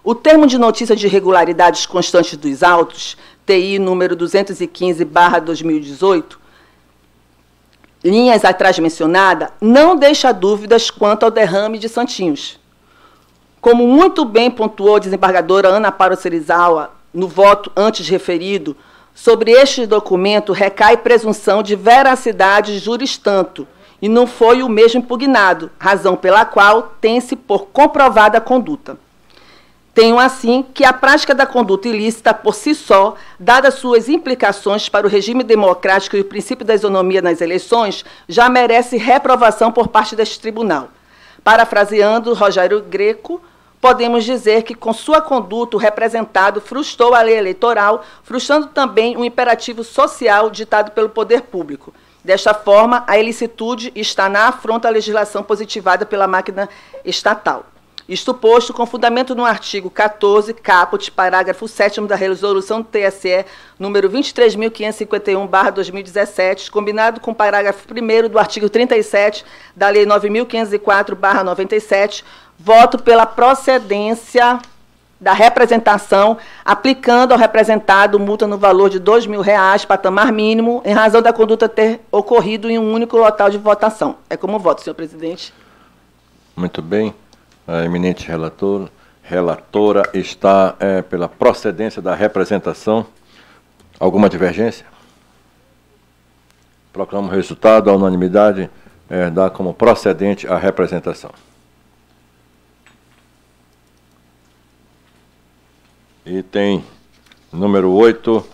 S4: O termo de notícia de irregularidades constantes dos autos, TI número 215/2018, linhas atrás mencionada, não deixa dúvidas quanto ao derrame de santinhos. Como muito bem pontuou a desembargadora Ana Paula Serizawa no voto antes referido, sobre este documento recai presunção de veracidade juris tanto, e não foi o mesmo impugnado, razão pela qual tem-se por comprovada a conduta. Tenho, assim, que a prática da conduta ilícita, por si só, dadas suas implicações para o regime democrático e o princípio da isonomia nas eleições, já merece reprovação por parte deste tribunal. Parafraseando Rogério Greco, podemos dizer que, com sua conduta, o representado frustrou a lei eleitoral, frustrando também um imperativo social ditado pelo poder público. Desta forma, a ilicitude está na afronta à legislação positivada pela máquina estatal. Isto posto, com fundamento no artigo 14, caput, parágrafo 7º da resolução do TSE, número 23.551/2017, combinado com o parágrafo 1º do artigo 37 da Lei 9.504/97, voto pela procedência da representação, aplicando ao representado multa no valor de R$ 2.000, patamar mínimo, em razão da conduta ter ocorrido em um único local de votação. É como voto, senhor presidente.
S2: Muito bem. A eminente relatora está pela procedência da representação. Alguma divergência? Proclamo o resultado. A unanimidade dá como procedente a representação. Item número 8,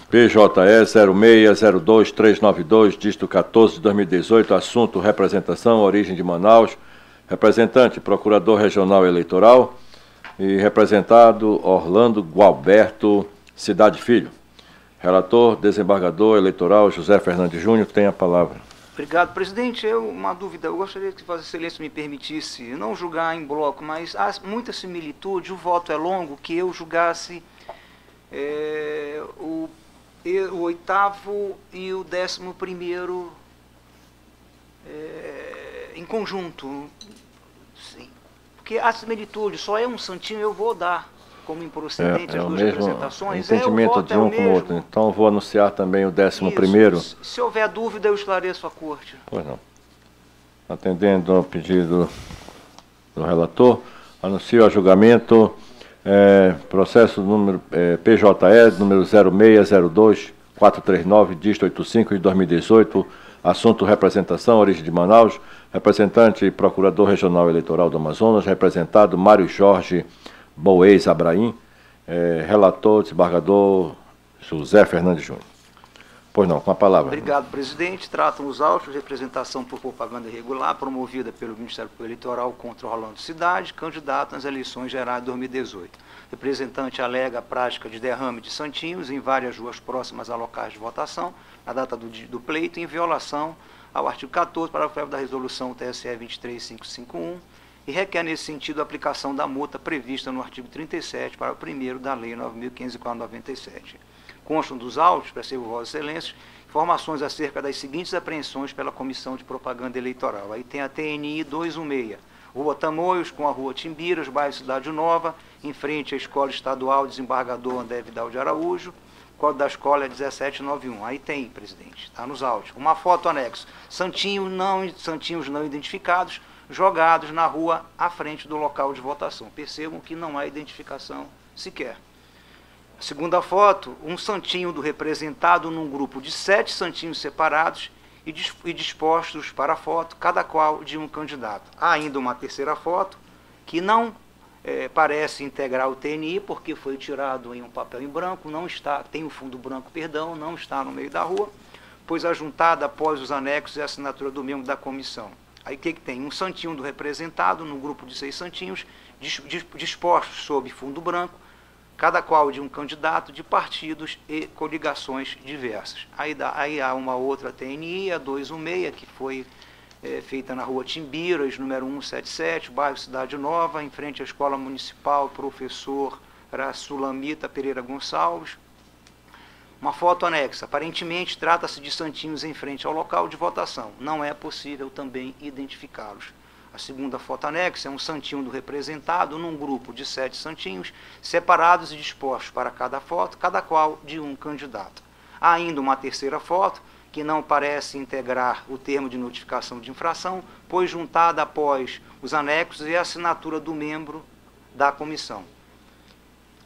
S2: PJE 0602-392, dígito 14 de 2018, assunto representação, origem de Manaus. Representante, Procurador Regional Eleitoral e representado Orlando Gualberto Cidade Filho. Relator, desembargador eleitoral José Fernandes Júnior, tem a palavra.
S5: Obrigado, presidente. Uma dúvida, eu gostaria que Vossa Excelência me permitisse não julgar em bloco, mas há muita similitude, o voto é longo, que eu julgasse o 8º e o 11º em conjunto. Sim. Porque a similitude só é um santinho, eu vou dar como improcedente as duas representações.
S2: Entendimento de um com o outro. Então vou anunciar também o 11º.
S5: Se houver dúvida, eu esclareço a corte.
S2: Pois não. Atendendo ao pedido do relator, anuncio a julgamento processo número PJE número 0602439, dígito 85 de 2018, assunto representação, origem de Manaus, representante e procurador regional eleitoral do Amazonas, representado Mário Jorge Boez Abraim, relator, desembargador José Fernandes Júnior. Pois não, com a palavra.
S5: Obrigado, presidente. Tratam os autos de representação por propaganda irregular promovida pelo Ministério Público Eleitoral contra o Rolando Cidade, candidato nas eleições gerais de 2018. O representante alega a prática de derrame de santinhos em várias ruas próximas a locais de votação, na data do pleito, em violação ao artigo 14, parágrafo 9 da resolução TSE 23551, e requer nesse sentido a aplicação da multa prevista no artigo 37, parágrafo 1º da Lei 9.504/97. Constam dos autos, percebo Vossas Excelências, informações acerca das seguintes apreensões pela Comissão de Propaganda Eleitoral. Aí tem a TNI 216, Rua Tamoios com a Rua Timbiras, bairro Cidade Nova, em frente à Escola Estadual Desembargador André Vidal de Araújo, código da escola é 1791. Aí tem, presidente, está nos autos. Uma foto anexo. Santinhos não identificados, jogados na rua à frente do local de votação. Percebam que não há identificação sequer. A segunda foto, um santinho do representado num grupo de 7 santinhos separados e dispostos para a foto, cada qual de um candidato. Há ainda uma terceira foto, que não parece integrar o TNI, porque foi tirado em um papel em branco, não está, tem o fundo branco, perdão, não está no meio da rua, pois ajuntada após os anexos e a assinatura do membro da comissão. Aí o que tem? Um santinho do representado, num grupo de 6 santinhos, dispostos sob fundo branco, cada qual de um candidato de partidos e coligações diversas. Aí há uma outra TNI, a 216, que foi feita na Rua Timbiras, número 177, bairro Cidade Nova, em frente à Escola Municipal Professor Sulamita Pereira Gonçalves. Uma foto anexa. Aparentemente, trata-se de santinhos em frente ao local de votação. Não é possível também identificá-los. A segunda foto anexa é um santinho do representado num grupo de 7 santinhos, separados e dispostos para cada foto, cada qual de um candidato. Há ainda uma terceira foto, que não parece integrar o termo de notificação de infração, pois juntada após os anexos e a assinatura do membro da comissão.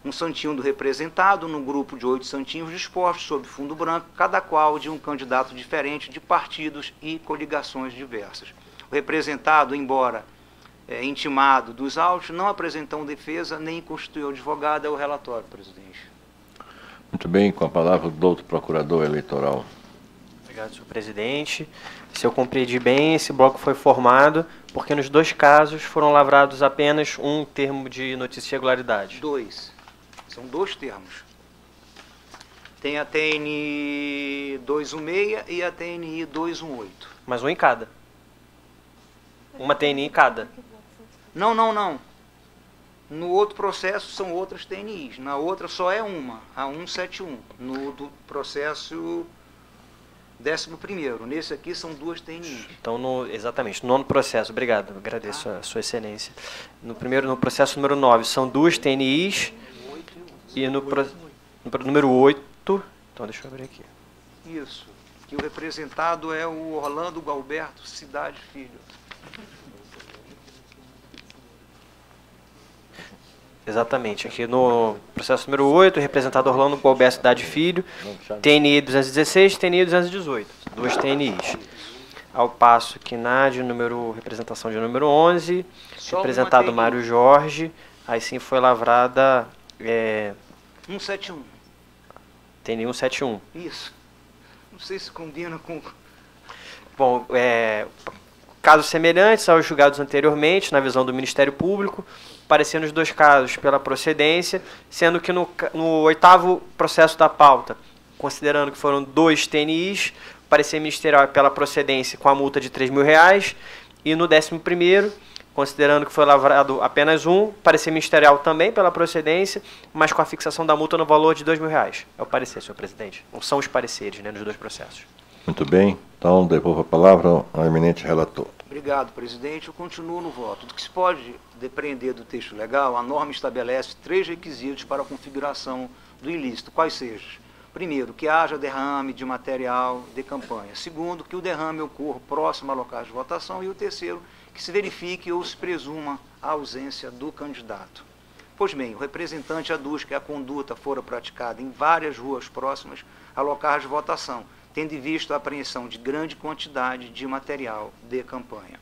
S5: Um santinho do representado num grupo de 8 santinhos dispostos sob fundo branco, cada qual de um candidato diferente de partidos e coligações diversas. O representado, embora intimado dos autos, não apresentou defesa nem constituiu advogado. É o relatório, presidente.
S2: Muito bem, com a palavra o doutor procurador eleitoral.
S6: Obrigado, senhor presidente. Se eu compreendi bem, esse bloco foi formado porque nos 2 casos foram lavrados apenas um termo de notícia de irregularidade.
S5: 2. São 2 termos. Tem a TNI 216 e a TNI 218.
S6: Mas um em cada. Uma TNI em cada.
S5: Não. No outro processo são outras TNIs. Na outra só é uma, a 171. No do processo 11º. Nesse aqui são 2 TNIs.
S6: Então, exatamente, no nono processo, obrigado, agradeço a sua excelência. No processo número 9, são 2 TNIs, e no número 8, então deixa eu abrir aqui.
S5: Isso, que o representado é o Orlando Galberto Cidade Filho.
S6: Exatamente, aqui no processo número 8, representado Orlando Galberto Cidade Filho, TNI 216, TNI 218, 2 TNIs. Ao passo que na representação de número 11, só representado Mário Jorge, aí sim foi lavrada...
S5: 171.
S6: TNI 171.
S5: Isso. Não sei se combina com...
S6: Bom, casos semelhantes aos julgados anteriormente, na visão do Ministério Público, parecendo os 2 casos pela procedência, sendo que no 8º processo da pauta, considerando que foram 2 TNIs, parecer ministerial pela procedência com a multa de R$3.000, e no 11º, considerando que foi lavrado apenas um, parecer ministerial também pela procedência, mas com a fixação da multa no valor de R$2.000. É o parecer, senhor presidente. Não são os pareceres, né, nos dois processos.
S2: Muito bem. Então, devolvo a palavra ao eminente relator.
S5: Obrigado, presidente. Eu continuo no voto. Do que se pode depreender do texto legal, a norma estabelece 3 requisitos para a configuração do ilícito, quais sejam: primeiro, que haja derrame de material de campanha; segundo, que o derrame ocorra próximo a locais de votação; e o terceiro, que se verifique ou se presuma a ausência do candidato. Pois bem, o representante aduz que a conduta fora praticada em várias ruas próximas a locais de votação, tendo em vista a apreensão de grande quantidade de material de campanha.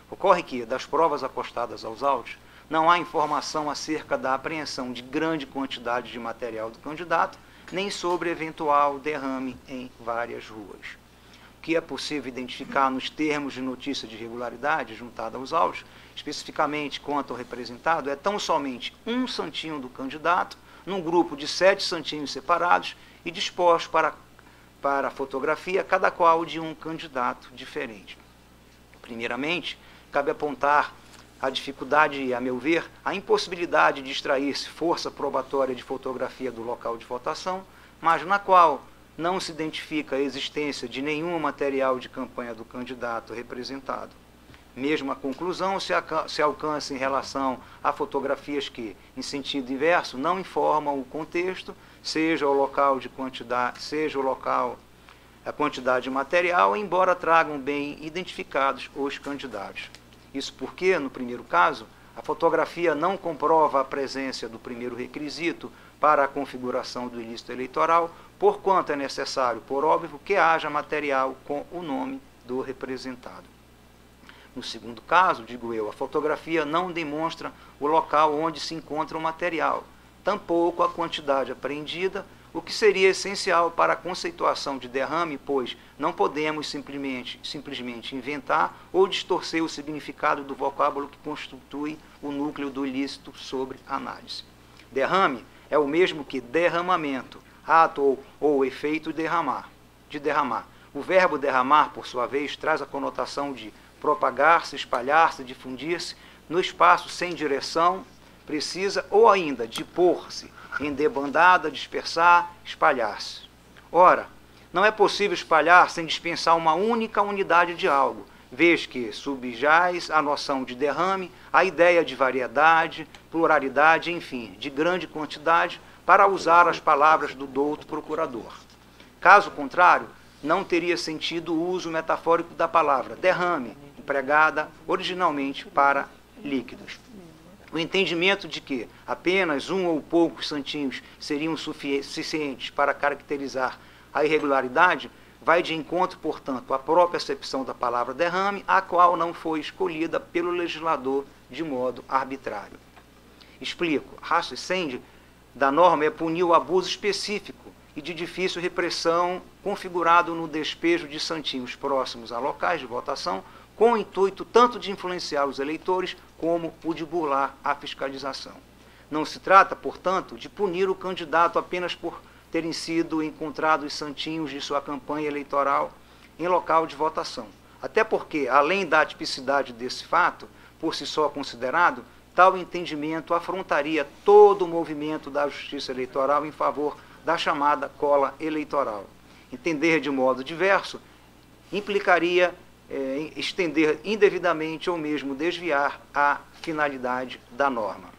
S5: Ocorre que, das provas acostadas aos autos, não há informação acerca da apreensão de grande quantidade de material do candidato, nem sobre eventual derrame em várias ruas. O que é possível identificar nos termos de notícia de irregularidade juntada aos autos, especificamente quanto ao representado, é tão somente um santinho do candidato, num grupo de 7 santinhos separados e dispostos para fotografia, cada qual de um candidato diferente. Primeiramente, cabe apontar a dificuldade e, a meu ver, a impossibilidade de extrair-se força probatória de fotografia do local de votação, mas na qual não se identifica a existência de nenhum material de campanha do candidato representado. Mesma conclusão se alcança em relação a fotografias que, em sentido inverso, não informam o contexto, seja o local de quantidade, seja o local, a quantidade de material, embora tragam bem identificados os candidatos. Isso porque, no primeiro caso, a fotografia não comprova a presença do primeiro requisito para a configuração do ilícito eleitoral, porquanto é necessário, por óbvio, que haja material com o nome do representado. No segundo caso, digo eu, a fotografia não demonstra o local onde se encontra o material, tampouco a quantidade apreendida, o que seria essencial para a conceituação de derrame, pois não podemos simplesmente inventar ou distorcer o significado do vocábulo que constitui o núcleo do ilícito sobre análise. Derrame é o mesmo que derramamento, ato ou efeito de derramar. O verbo derramar, por sua vez, traz a conotação de propagar-se, espalhar-se, difundir-se no espaço sem direção precisa, ou ainda de pôr-se em debandada, dispersar, espalhar-se. Ora, não é possível espalhar sem dispensar uma única unidade de algo, vez que subjaz a noção de derrame, a ideia de variedade, pluralidade, enfim, de grande quantidade, para usar as palavras do douto procurador. Caso contrário, não teria sentido o uso metafórico da palavra derrame, empregada originalmente para líquidos. O entendimento de que apenas um ou poucos santinhos seriam suficientes para caracterizar a irregularidade vai de encontro, portanto, à própria acepção da palavra derrame, a qual não foi escolhida pelo legislador de modo arbitrário. Explico. Ratio essêndi da norma é punir o abuso específico e de difícil repressão configurado no despejo de santinhos próximos a locais de votação, com o intuito tanto de influenciar os eleitores como o de burlar a fiscalização. Não se trata, portanto, de punir o candidato apenas por terem sido encontrados santinhos de sua campanha eleitoral em local de votação. Até porque, além da atipicidade desse fato, por si só considerado, tal entendimento afrontaria todo o movimento da justiça eleitoral em favor da chamada cola eleitoral. Entender de modo diverso implicaria estender indevidamente ou mesmo desviar a finalidade da norma.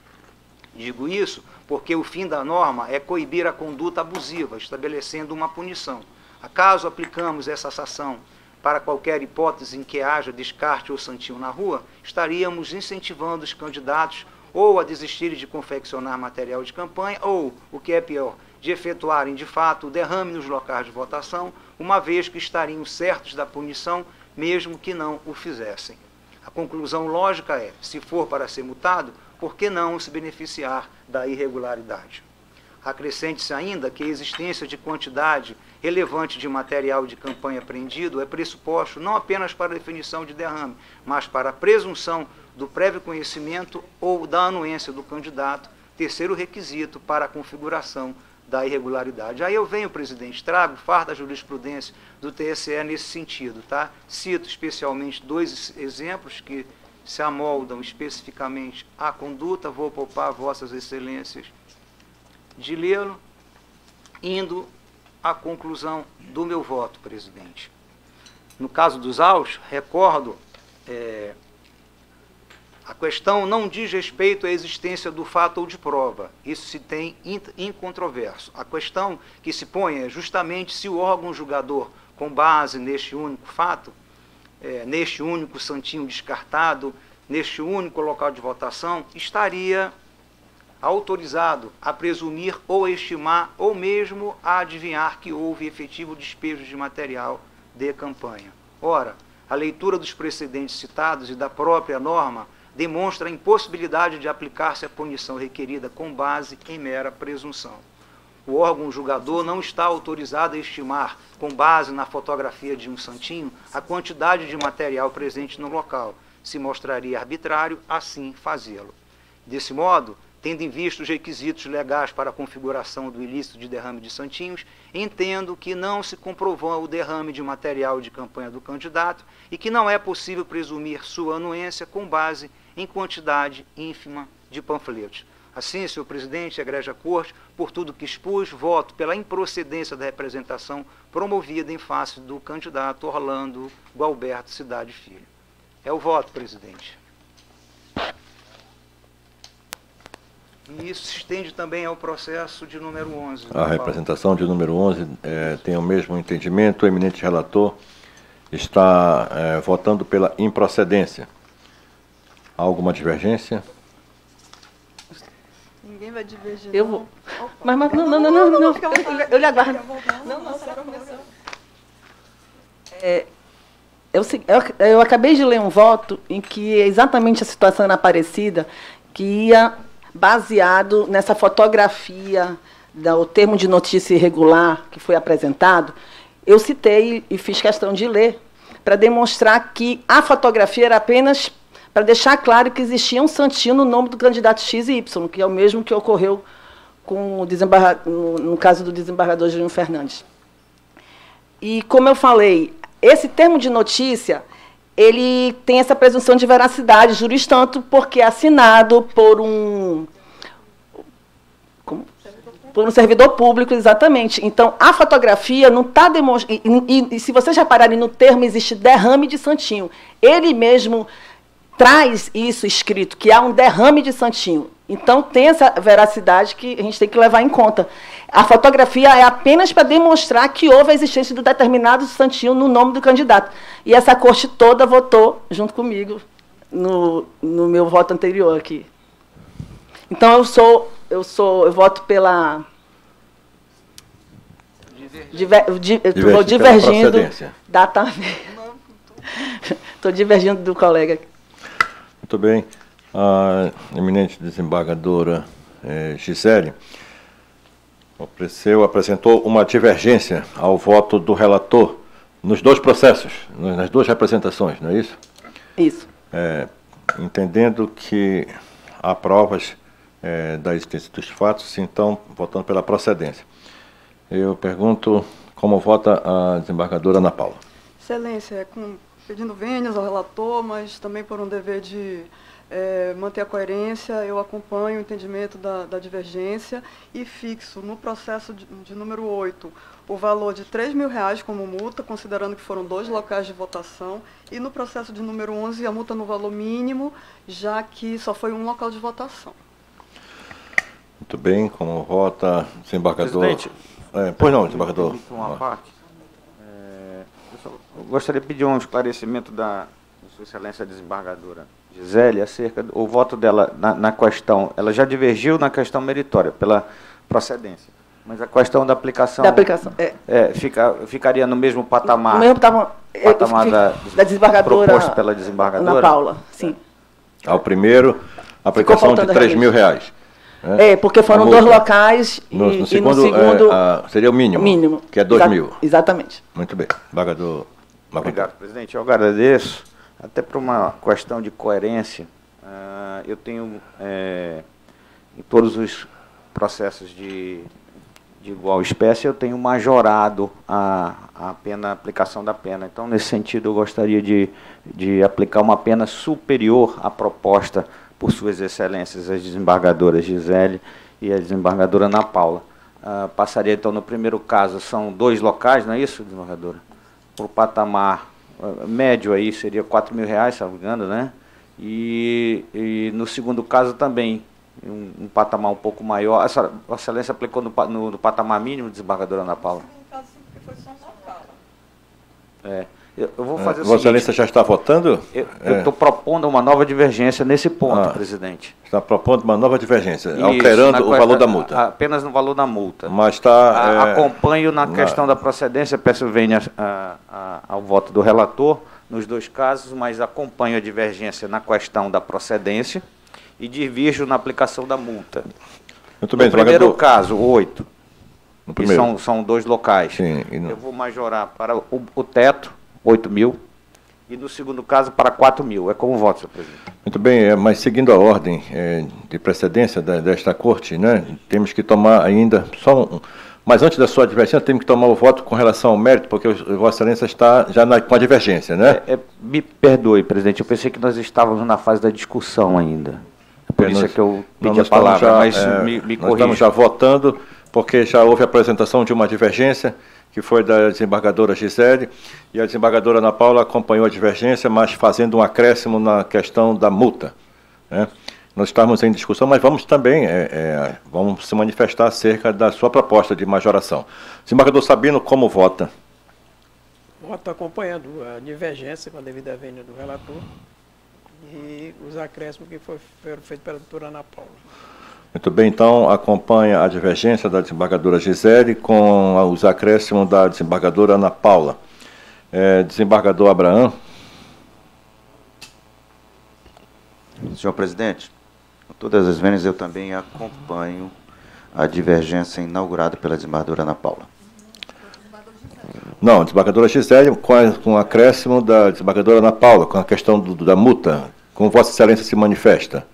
S5: Digo isso porque o fim da norma é coibir a conduta abusiva, estabelecendo uma punição. Acaso aplicamos essa sanção para qualquer hipótese em que haja descarte ou santinho na rua, estaríamos incentivando os candidatos ou a desistirem de confeccionar material de campanha ou, o que é pior, de efetuarem de fato o derrame nos locais de votação, uma vez que estariam certos da punição, mesmo que não o fizessem. A conclusão lógica é, se for para ser multado, por que não se beneficiar da irregularidade? Acrescente-se ainda que a existência de quantidade relevante de material de campanha apreendido é pressuposto não apenas para a definição de derrame, mas para a presunção do prévio conhecimento ou da anuência do candidato, terceiro requisito para a configuração da irregularidade. Aí eu venho, presidente, trago farda jurisprudência do TSE nesse sentido, tá? Cito especialmente 2 exemplos que se amoldam especificamente à conduta, vou poupar vossas excelências de lê-lo, indo à conclusão do meu voto, presidente. No caso dos autos, recordo, a questão não diz respeito à existência do fato ou de prova. Isso se tem incontroverso. A questão que se põe é justamente se o órgão julgador, com base neste único fato, neste único santinho descartado, neste único local de votação, estaria autorizado a presumir ou estimar ou mesmo a adivinhar que houve efetivo despejo de material de campanha. Ora, a leitura dos precedentes citados e da própria norma demonstra a impossibilidade de aplicar-se a punição requerida com base em mera presunção. O órgão julgador não está autorizado a estimar, com base na fotografia de um santinho, a quantidade de material presente no local. Se mostraria arbitrário, assim fazê-lo. Desse modo, tendo em vista os requisitos legais para a configuração do ilícito de derrame de santinhos, entendo que não se comprovou o derrame de material de campanha do candidato e que não é possível presumir sua anuência com base em quantidade ínfima de panfletos. Assim, senhor presidente, egrégia corte, por tudo que expus, voto pela improcedência da representação promovida em face do candidato Orlando Gualberto Cidade Filho. É o voto, presidente. E isso se estende também ao processo de número 11.
S2: A representação de número 11 tem o mesmo entendimento. O eminente relator está votando pela improcedência. Há alguma divergência?
S8: Ninguém vai divergir.
S4: Eu vou. Mas não. Eu lhe aguardo. Eu acabei de ler um voto em que exatamente a situação era parecida, que ia baseado nessa fotografia, o termo de notícia irregular que foi apresentado. Eu citei e fiz questão de ler para demonstrar que a fotografia era apenas para deixar claro que existia um santinho no nome do candidato X e Y, que é o mesmo que ocorreu com o no caso do desembargador Júlio Fernandes. E, como eu falei, esse termo de notícia, ele tem essa presunção de veracidade, juris tanto, porque é assinado por um servidor público, exatamente. Então, a fotografia não está demonstrando... E se vocês repararem no termo, existe derrame de santinho. Ele mesmo traz isso escrito, que há um derrame de santinho. Então, tem essa veracidade que a gente tem que levar em conta. A fotografia é apenas para demonstrar que houve a existência do determinado santinho no nome do candidato. E essa corte toda votou junto comigo no meu voto anterior aqui. Então, eu voto pela... Estou divergindo da... Estou divergindo do colega.
S2: Muito bem. A eminente desembargadora Gisele apresentou uma divergência ao voto do relator nos dois processos, nas duas representações, não é isso?
S4: Isso.
S2: Entendendo que há provas da existência dos fatos, então, votando pela procedência. Eu pergunto como vota a desembargadora Ana Paula.
S8: Excelência, pedindo vênias ao relator, mas também por um dever de manter a coerência, eu acompanho o entendimento da divergência e fixo no processo de número 8 o valor de R$3.000 como multa, considerando que foram 2 locais de votação, e no processo de número 11 a multa no valor mínimo, já que só foi um local de votação.
S2: Muito bem, como vota desembargador... Presidente, pois não, desembargador.
S7: Uma parte. Eu gostaria de pedir um esclarecimento da Sua Excelência desembargadora Gisele acerca do voto dela na questão. Ela já divergiu na questão meritória, pela procedência. Mas a questão da aplicação...
S4: Da aplicação,
S7: ficaria no mesmo patamar...
S4: No mesmo patamar da desembargadora...
S7: Proposto pela desembargadora?
S4: Ana Paula, sim.
S2: Ao primeiro, a aplicação de R$3.000.
S4: Porque foram 2 locais
S2: no segundo seria o mínimo,
S4: mínimo,
S2: que é 2.000.
S4: Exatamente.
S2: Muito bem. Desembargador.
S7: Obrigado, presidente. Eu agradeço. Até por uma questão de coerência, eu tenho, em todos os processos de de igual espécie, eu tenho majorado a aplicação da pena. Então, nesse sentido, eu gostaria de aplicar uma pena superior à proposta por suas excelências, as desembargadoras Gisele e a desembargadora Ana Paula. Passaria, então, no primeiro caso, são 2 locais, não é isso, desembargadora? Para o patamar médio aí seria R$4.000, se não me engano, né? E no segundo caso também, um patamar um pouco maior. Essa excelência aplicou no patamar mínimo, desembargadora Ana Paula?
S8: No caso, foi só um local.
S7: Eu vou fazer o
S2: Vossa
S7: seguinte,
S2: Excelência já está votando?
S7: eu estou propondo uma nova divergência nesse ponto, presidente.
S2: Está propondo uma nova divergência,
S7: Isso,
S2: alterando o valor da multa.
S7: Apenas no valor da multa.
S2: Mas está...
S7: acompanho na questão da procedência, peço venha ao voto do relator nos 2 casos, mas acompanho a divergência na questão da procedência e divirjo na aplicação da multa.
S2: Muito bem,
S7: no primeiro caso, 8.
S2: No primeiro.
S7: São 2 locais.
S2: Sim,
S7: eu vou majorar para o teto, 8.000, e no segundo caso para 4.000. É como voto, senhor presidente.
S2: Muito bem, mas seguindo a ordem de precedência desta corte, né, temos que tomar ainda mas antes da sua divergência, temos que tomar o voto com relação ao mérito, porque Vossa Excelência está já com a divergência, né?
S7: Me perdoe, presidente, eu pensei que nós estávamos na fase da discussão ainda. Por isso é que eu pedi a palavra, mas me corrija.
S2: Nós estamos já votando, porque já houve a apresentação de uma divergência, que foi da desembargadora Gisele, e a desembargadora Ana Paula acompanhou a divergência, mas fazendo um acréscimo na questão da multa, né? Nós estamos em discussão, mas vamos também vamos se manifestar acerca da sua proposta de majoração. Desembargador Sabino, como vota?
S9: Voto acompanhando a divergência com a devida vênia do relator e os acréscimos que foram feitos pela doutora Ana Paula.
S2: Muito bem, então acompanha a divergência da desembargadora Gisele com os acréscimos da desembargadora Ana Paula. Desembargador Abraham.
S3: Senhor presidente, com todas as vênias eu também acompanho a divergência inaugurada pela desembargadora Ana Paula.
S2: Não, desembargadora Gisele com o acréscimo da desembargadora Ana Paula, com a questão da multa, como Vossa Excelência se manifesta.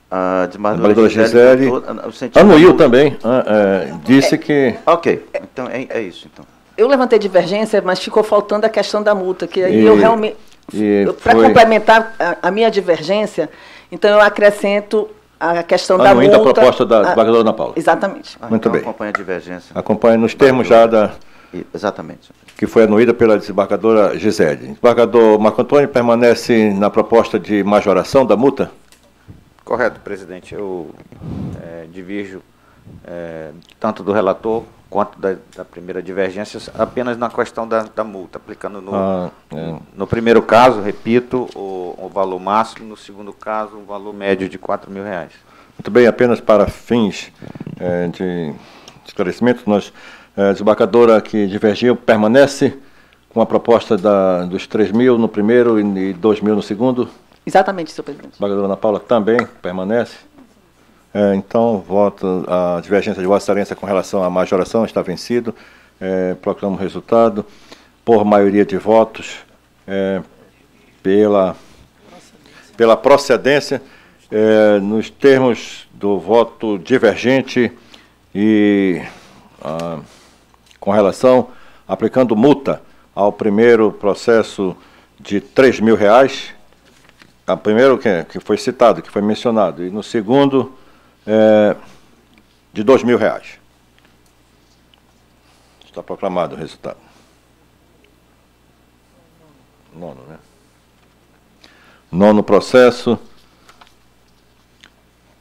S3: A desembargadora
S2: Gisele anuiu também, disse que...
S3: Ok, então é isso. Então.
S4: Eu levantei divergência, mas ficou faltando a questão da multa, que aí eu realmente... Para complementar a minha divergência, então eu acrescento a questão da multa...
S2: a proposta da desembargadora Ana Paula.
S4: Exatamente.
S2: Muito bem.
S3: Acompanha a divergência.
S2: Acompanha nos termos já da...
S3: Exatamente.
S2: Que foi anuída pela desembargadora Gisele. Desembargador Marco Antônio permanece na proposta de majoração da multa?
S7: Correto, presidente. Eu divirjo tanto do relator quanto da primeira divergência, apenas na questão da multa, aplicando no primeiro caso, repito, o valor máximo, no segundo caso, o valor médio de R$4.000.
S2: Muito bem, apenas para fins de esclarecimento, a desembargadora que divergiu permanece com a proposta dos 3.000 no primeiro e 2.000 no segundo?
S4: Exatamente, senhor presidente.
S2: A desembargadora Ana Paula também permanece? Então, voto a divergência de Vossa Excelência com relação à majoração está vencido. Proclamo o resultado por maioria de votos pela procedência, nos termos do voto divergente e com relação, aplicando multa ao primeiro processo de R$3.000, a primeiro que foi citado, que foi mencionado, e no segundo de R$2.000. Está proclamado o resultado. Nono, né? Nono processo,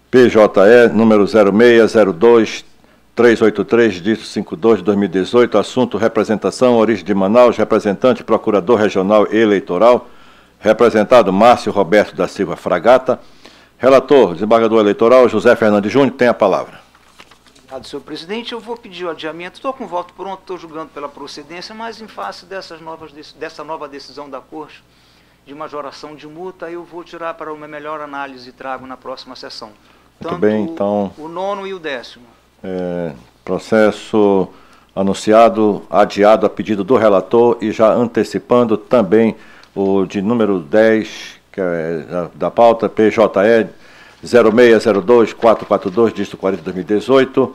S2: PJE, número 0602-383, dígito 52 de 2018, assunto representação, origem de Manaus, representante, procurador regional eleitoral, representado Márcio Roberto da Silva Fragata. Relator, desembargador eleitoral, José Fernandes Júnior, tem a palavra.
S5: Obrigado, senhor presidente. Eu vou pedir o adiamento. Estou com voto pronto, estou julgando pela procedência, mas em face dessa nova decisão da Corte de majoração de multa, eu vou tirar para uma melhor análise e trago na próxima sessão.
S2: Muito bem, então...
S5: O nono e o 10º.
S2: Processo anunciado, adiado a pedido do relator e já antecipando também o de número 10, que é da pauta, PJE 0602-442, dígito 40 de 2018,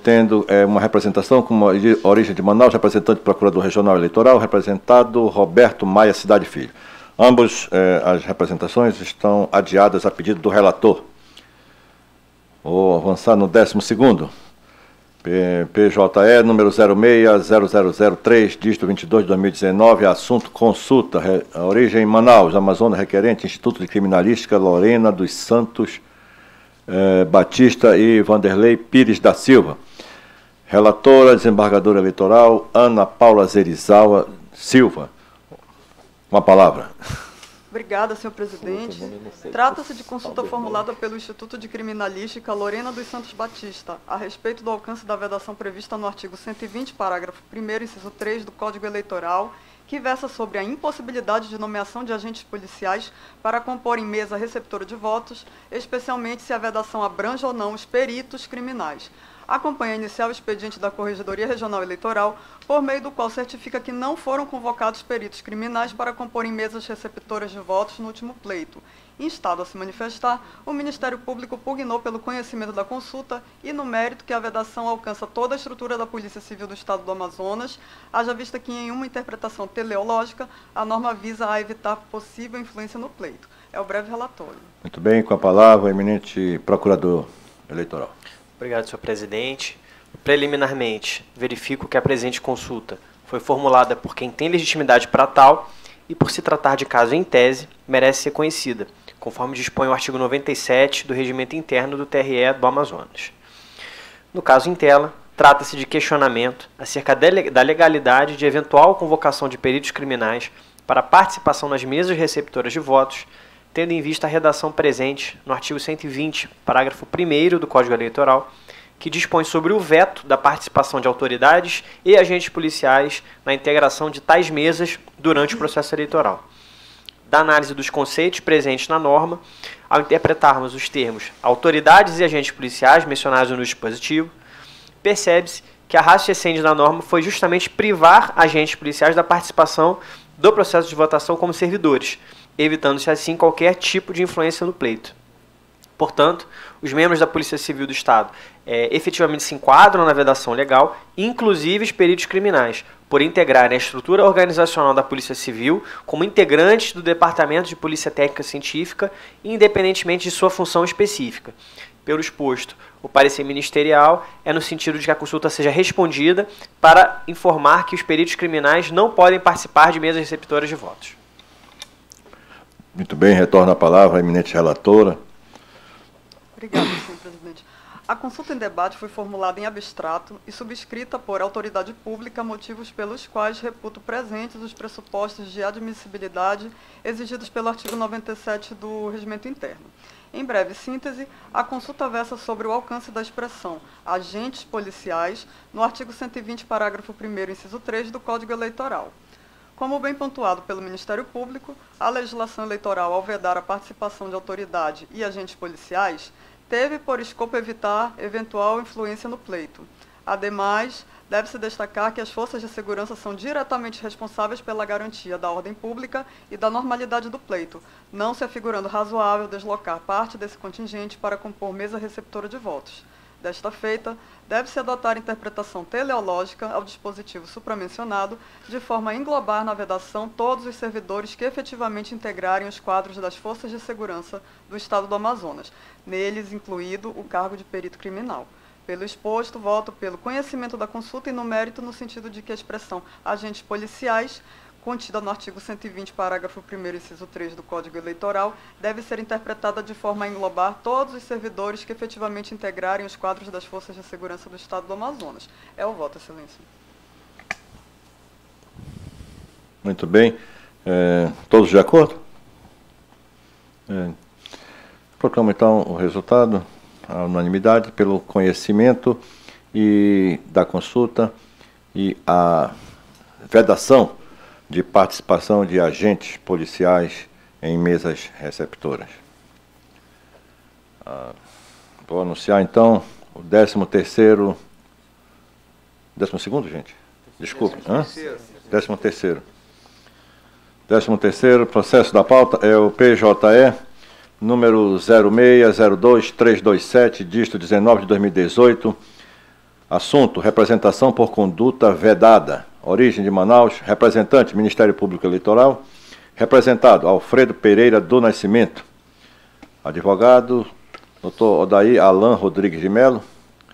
S2: tendo uma representação com origem de Manaus, representante do Procurador Regional Eleitoral, representado Roberto Maia Cidade Filho. Ambas as representações estão adiadas a pedido do relator. Vou avançar no 12º. PJE número 060003, dígito 22 de 2019, assunto consulta, origem Manaus, Amazonas, requerente, Instituto de Criminalística, Lorena dos Santos Batista e Vanderlei Pires da Silva. Relatora, desembargadora eleitoral, Ana Paula Zerizawa Silva. Uma palavra.
S8: Obrigada, senhor presidente. Trata-se de consulta formulada pelo Instituto de Criminalística Lorena dos Santos Batista, a respeito do alcance da vedação prevista no artigo 120, parágrafo 1º, inciso 3 do Código Eleitoral, que versa sobre a impossibilidade de nomeação de agentes policiais para compor em mesa receptora de votos, especialmente se a vedação abrange ou não os peritos criminais. Acompanha a inicial expediente da Corregedoria Regional Eleitoral, por meio do qual certifica que não foram convocados peritos criminais para compor em mesas receptoras de votos no último pleito. Instado a se manifestar, o Ministério Público pugnou pelo conhecimento da consulta e no mérito que a vedação alcança toda a estrutura da Polícia Civil do Estado do Amazonas, haja vista que em uma interpretação teleológica, a norma visa a evitar possível influência no pleito. É o breve relatório.
S2: Muito bem, com a palavra o eminente Procurador Eleitoral.
S6: Obrigado, senhor presidente. Preliminarmente, verifico que a presente consulta foi formulada por quem tem legitimidade para tal e, por se tratar de caso em tese, merece ser conhecida, conforme dispõe o artigo 97 do Regimento Interno do TRE do Amazonas. No caso em tela, trata-se de questionamento acerca da legalidade de eventual convocação de peritos criminais para participação nas mesas receptoras de votos, tendo em vista a redação presente no artigo 120, parágrafo 1º do Código Eleitoral, que dispõe sobre o veto da participação de autoridades e agentes policiais na integração de tais mesas durante o processo eleitoral. Da análise dos conceitos presentes na norma, ao interpretarmos os termos autoridades e agentes policiais mencionados no dispositivo, percebe-se que a ratio essência da norma foi justamente privar agentes policiais da participação do processo de votação como servidores, evitando-se assim qualquer tipo de influência no pleito. Portanto, os membros da Polícia Civil do Estado efetivamente se enquadram na vedação legal, inclusive os peritos criminais, por integrarem a estrutura organizacional da Polícia Civil como integrantes do Departamento de Polícia Técnica Científica, independentemente de sua função específica. Pelo exposto, o parecer ministerial é no sentido de que a consulta seja respondida para informar que os peritos criminais não podem participar de mesas receptoras de votos.
S2: Muito bem, retorna a palavra a eminente relatora.
S8: Obrigada, senhor presidente. A consulta em debate foi formulada em abstrato e subscrita por autoridade pública, motivos pelos quais reputo presentes os pressupostos de admissibilidade exigidos pelo artigo 97 do Regimento Interno. Em breve síntese, a consulta versa sobre o alcance da expressão agentes policiais no artigo 120, parágrafo 1º, inciso 3 do Código Eleitoral. Como bem pontuado pelo Ministério Público, a legislação eleitoral, ao vedar a participação de autoridade e agentes policiais, teve por escopo evitar eventual influência no pleito. Ademais, deve-se destacar que as forças de segurança são diretamente responsáveis pela garantia da ordem pública e da normalidade do pleito, não se afigurando razoável deslocar parte desse contingente para compor mesa receptora de votos. Desta feita, deve-se adotar interpretação teleológica ao dispositivo supramencionado, de forma a englobar na vedação todos os servidores que efetivamente integrarem os quadros das forças de segurança do Estado do Amazonas, neles incluído o cargo de perito criminal. Pelo exposto, voto pelo conhecimento da consulta e no mérito no sentido de que a expressão agentes policiais, contida no artigo 120, parágrafo 1º, inciso 3 do Código Eleitoral, deve ser interpretada de forma a englobar todos os servidores que efetivamente integrarem os quadros das Forças de Segurança do Estado do Amazonas. É o voto, excelência.
S2: Muito bem. Todos de acordo? Proclamo, então, o resultado, a unanimidade, pelo conhecimento da consulta e a vedação de participação de agentes policiais em mesas receptoras. Vou anunciar, então, o 13º... 12º, gente? Desculpe. 13º. 13º, processo da pauta é o PJE, número 0602327, dígito 19 de 2018, Assunto: representação por conduta vedada. Origem de Manaus. Representante: Ministério Público Eleitoral. Representado: Alfredo Pereira do Nascimento. Advogado: Dr. Odair Alan Rodrigues de Melo.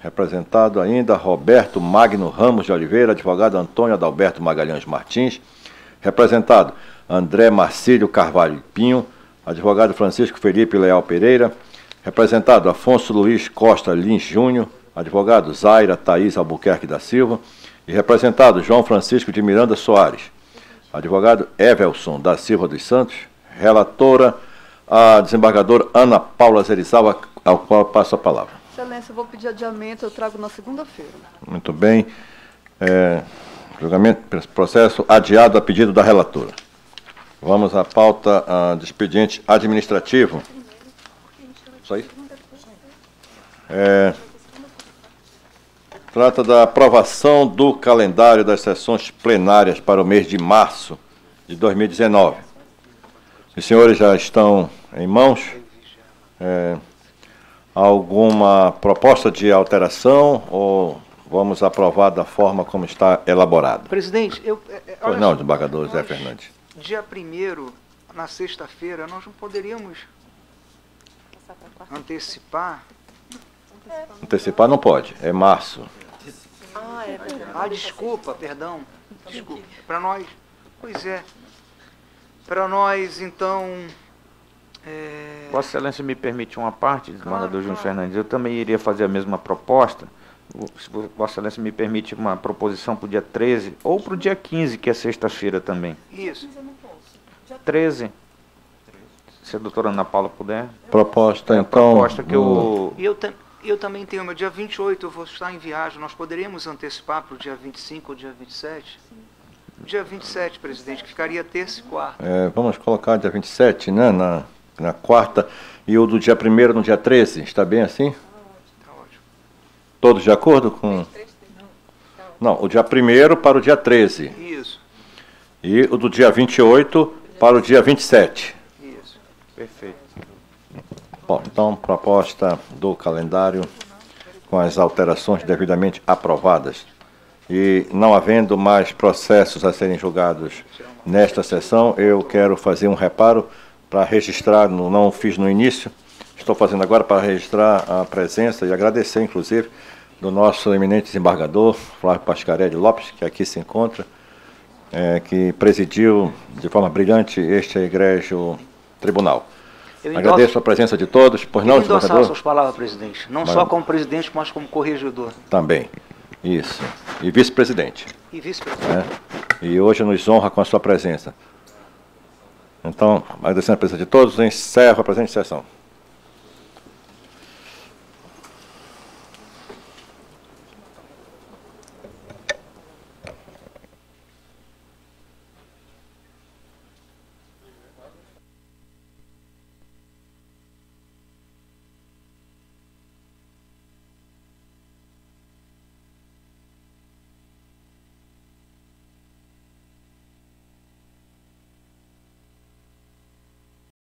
S2: Representado ainda Roberto Magno Ramos de Oliveira. Advogado: Antônio Adalberto Magalhães Martins. Representado: André Marcílio Carvalho Pinho. Advogado: Francisco Felipe Leal Pereira. Representado: Afonso Luiz Costa Lins Júnior. Advogado: Zaira Thaís Albuquerque da Silva. E representado: João Francisco de Miranda Soares. Advogado: Evelson da Silva dos Santos. Relatora, a desembargadora Ana Paula Zerizawa, ao qual eu passo a palavra.
S8: Excelência, eu vou pedir adiamento, eu trago na segunda-feira.
S2: Muito bem. Julgamento, processo adiado a pedido da relatora. Vamos à pauta de expediente administrativo. Isso aí? Trata da aprovação do calendário das sessões plenárias para o mês de março de 2019. Os senhores já estão em mãos. Alguma proposta de alteração ou vamos aprovar da forma como está elaborado?
S5: Presidente,
S2: Pois não, desembargador Zé Fernandes.
S5: Dia 1º, na sexta-feira, nós não poderíamos antecipar.
S2: Antecipar não pode, é março.
S5: Desculpa, perdão. Desculpa. Para nós, pois é. Para nós, então...
S7: Vossa Excelência me permite uma parte, desembargador Júnior Fernandes. Eu também iria fazer a mesma proposta. Se Vossa Excelência me permite uma proposição para o dia 13 ou para o dia 15, que é sexta-feira também.
S5: Isso.
S7: 13. Se a doutora Ana Paula puder.
S2: Proposta, então...
S7: Proposta que
S5: Eu também tenho, meu dia 28 eu vou estar em viagem. Nós poderíamos antecipar para o dia 25 ou dia 27? Dia 27, presidente, que ficaria terça e quarta.
S2: Vamos colocar dia 27, né, na quarta, e o do dia 1º no dia 13, está bem assim?
S5: Está ótimo.
S2: Todos de acordo com... Não, o dia 1º para o dia 13.
S5: Isso.
S2: E o do dia 28 para o dia 27.
S5: Isso.
S7: Perfeito.
S2: Bom, então, proposta do calendário com as alterações devidamente aprovadas. E não havendo mais processos a serem julgados nesta sessão, eu quero fazer um reparo para registrar, não o fiz no início, estou fazendo agora para registrar a presença e agradecer, inclusive, do nosso eminente desembargador, Flávio Pascarelli Lopes, que aqui se encontra, que presidiu de forma brilhante este egrégio tribunal. Agradeço a presença de todos. Pois não, desembargador?
S5: Endossar suas palavras, presidente. Não só como presidente, mas como corregedor.
S2: Também. Isso. E vice-presidente.
S5: E vice-presidente.
S2: E hoje nos honra com a sua presença. Então, agradecendo a presença de todos, encerro a presente sessão.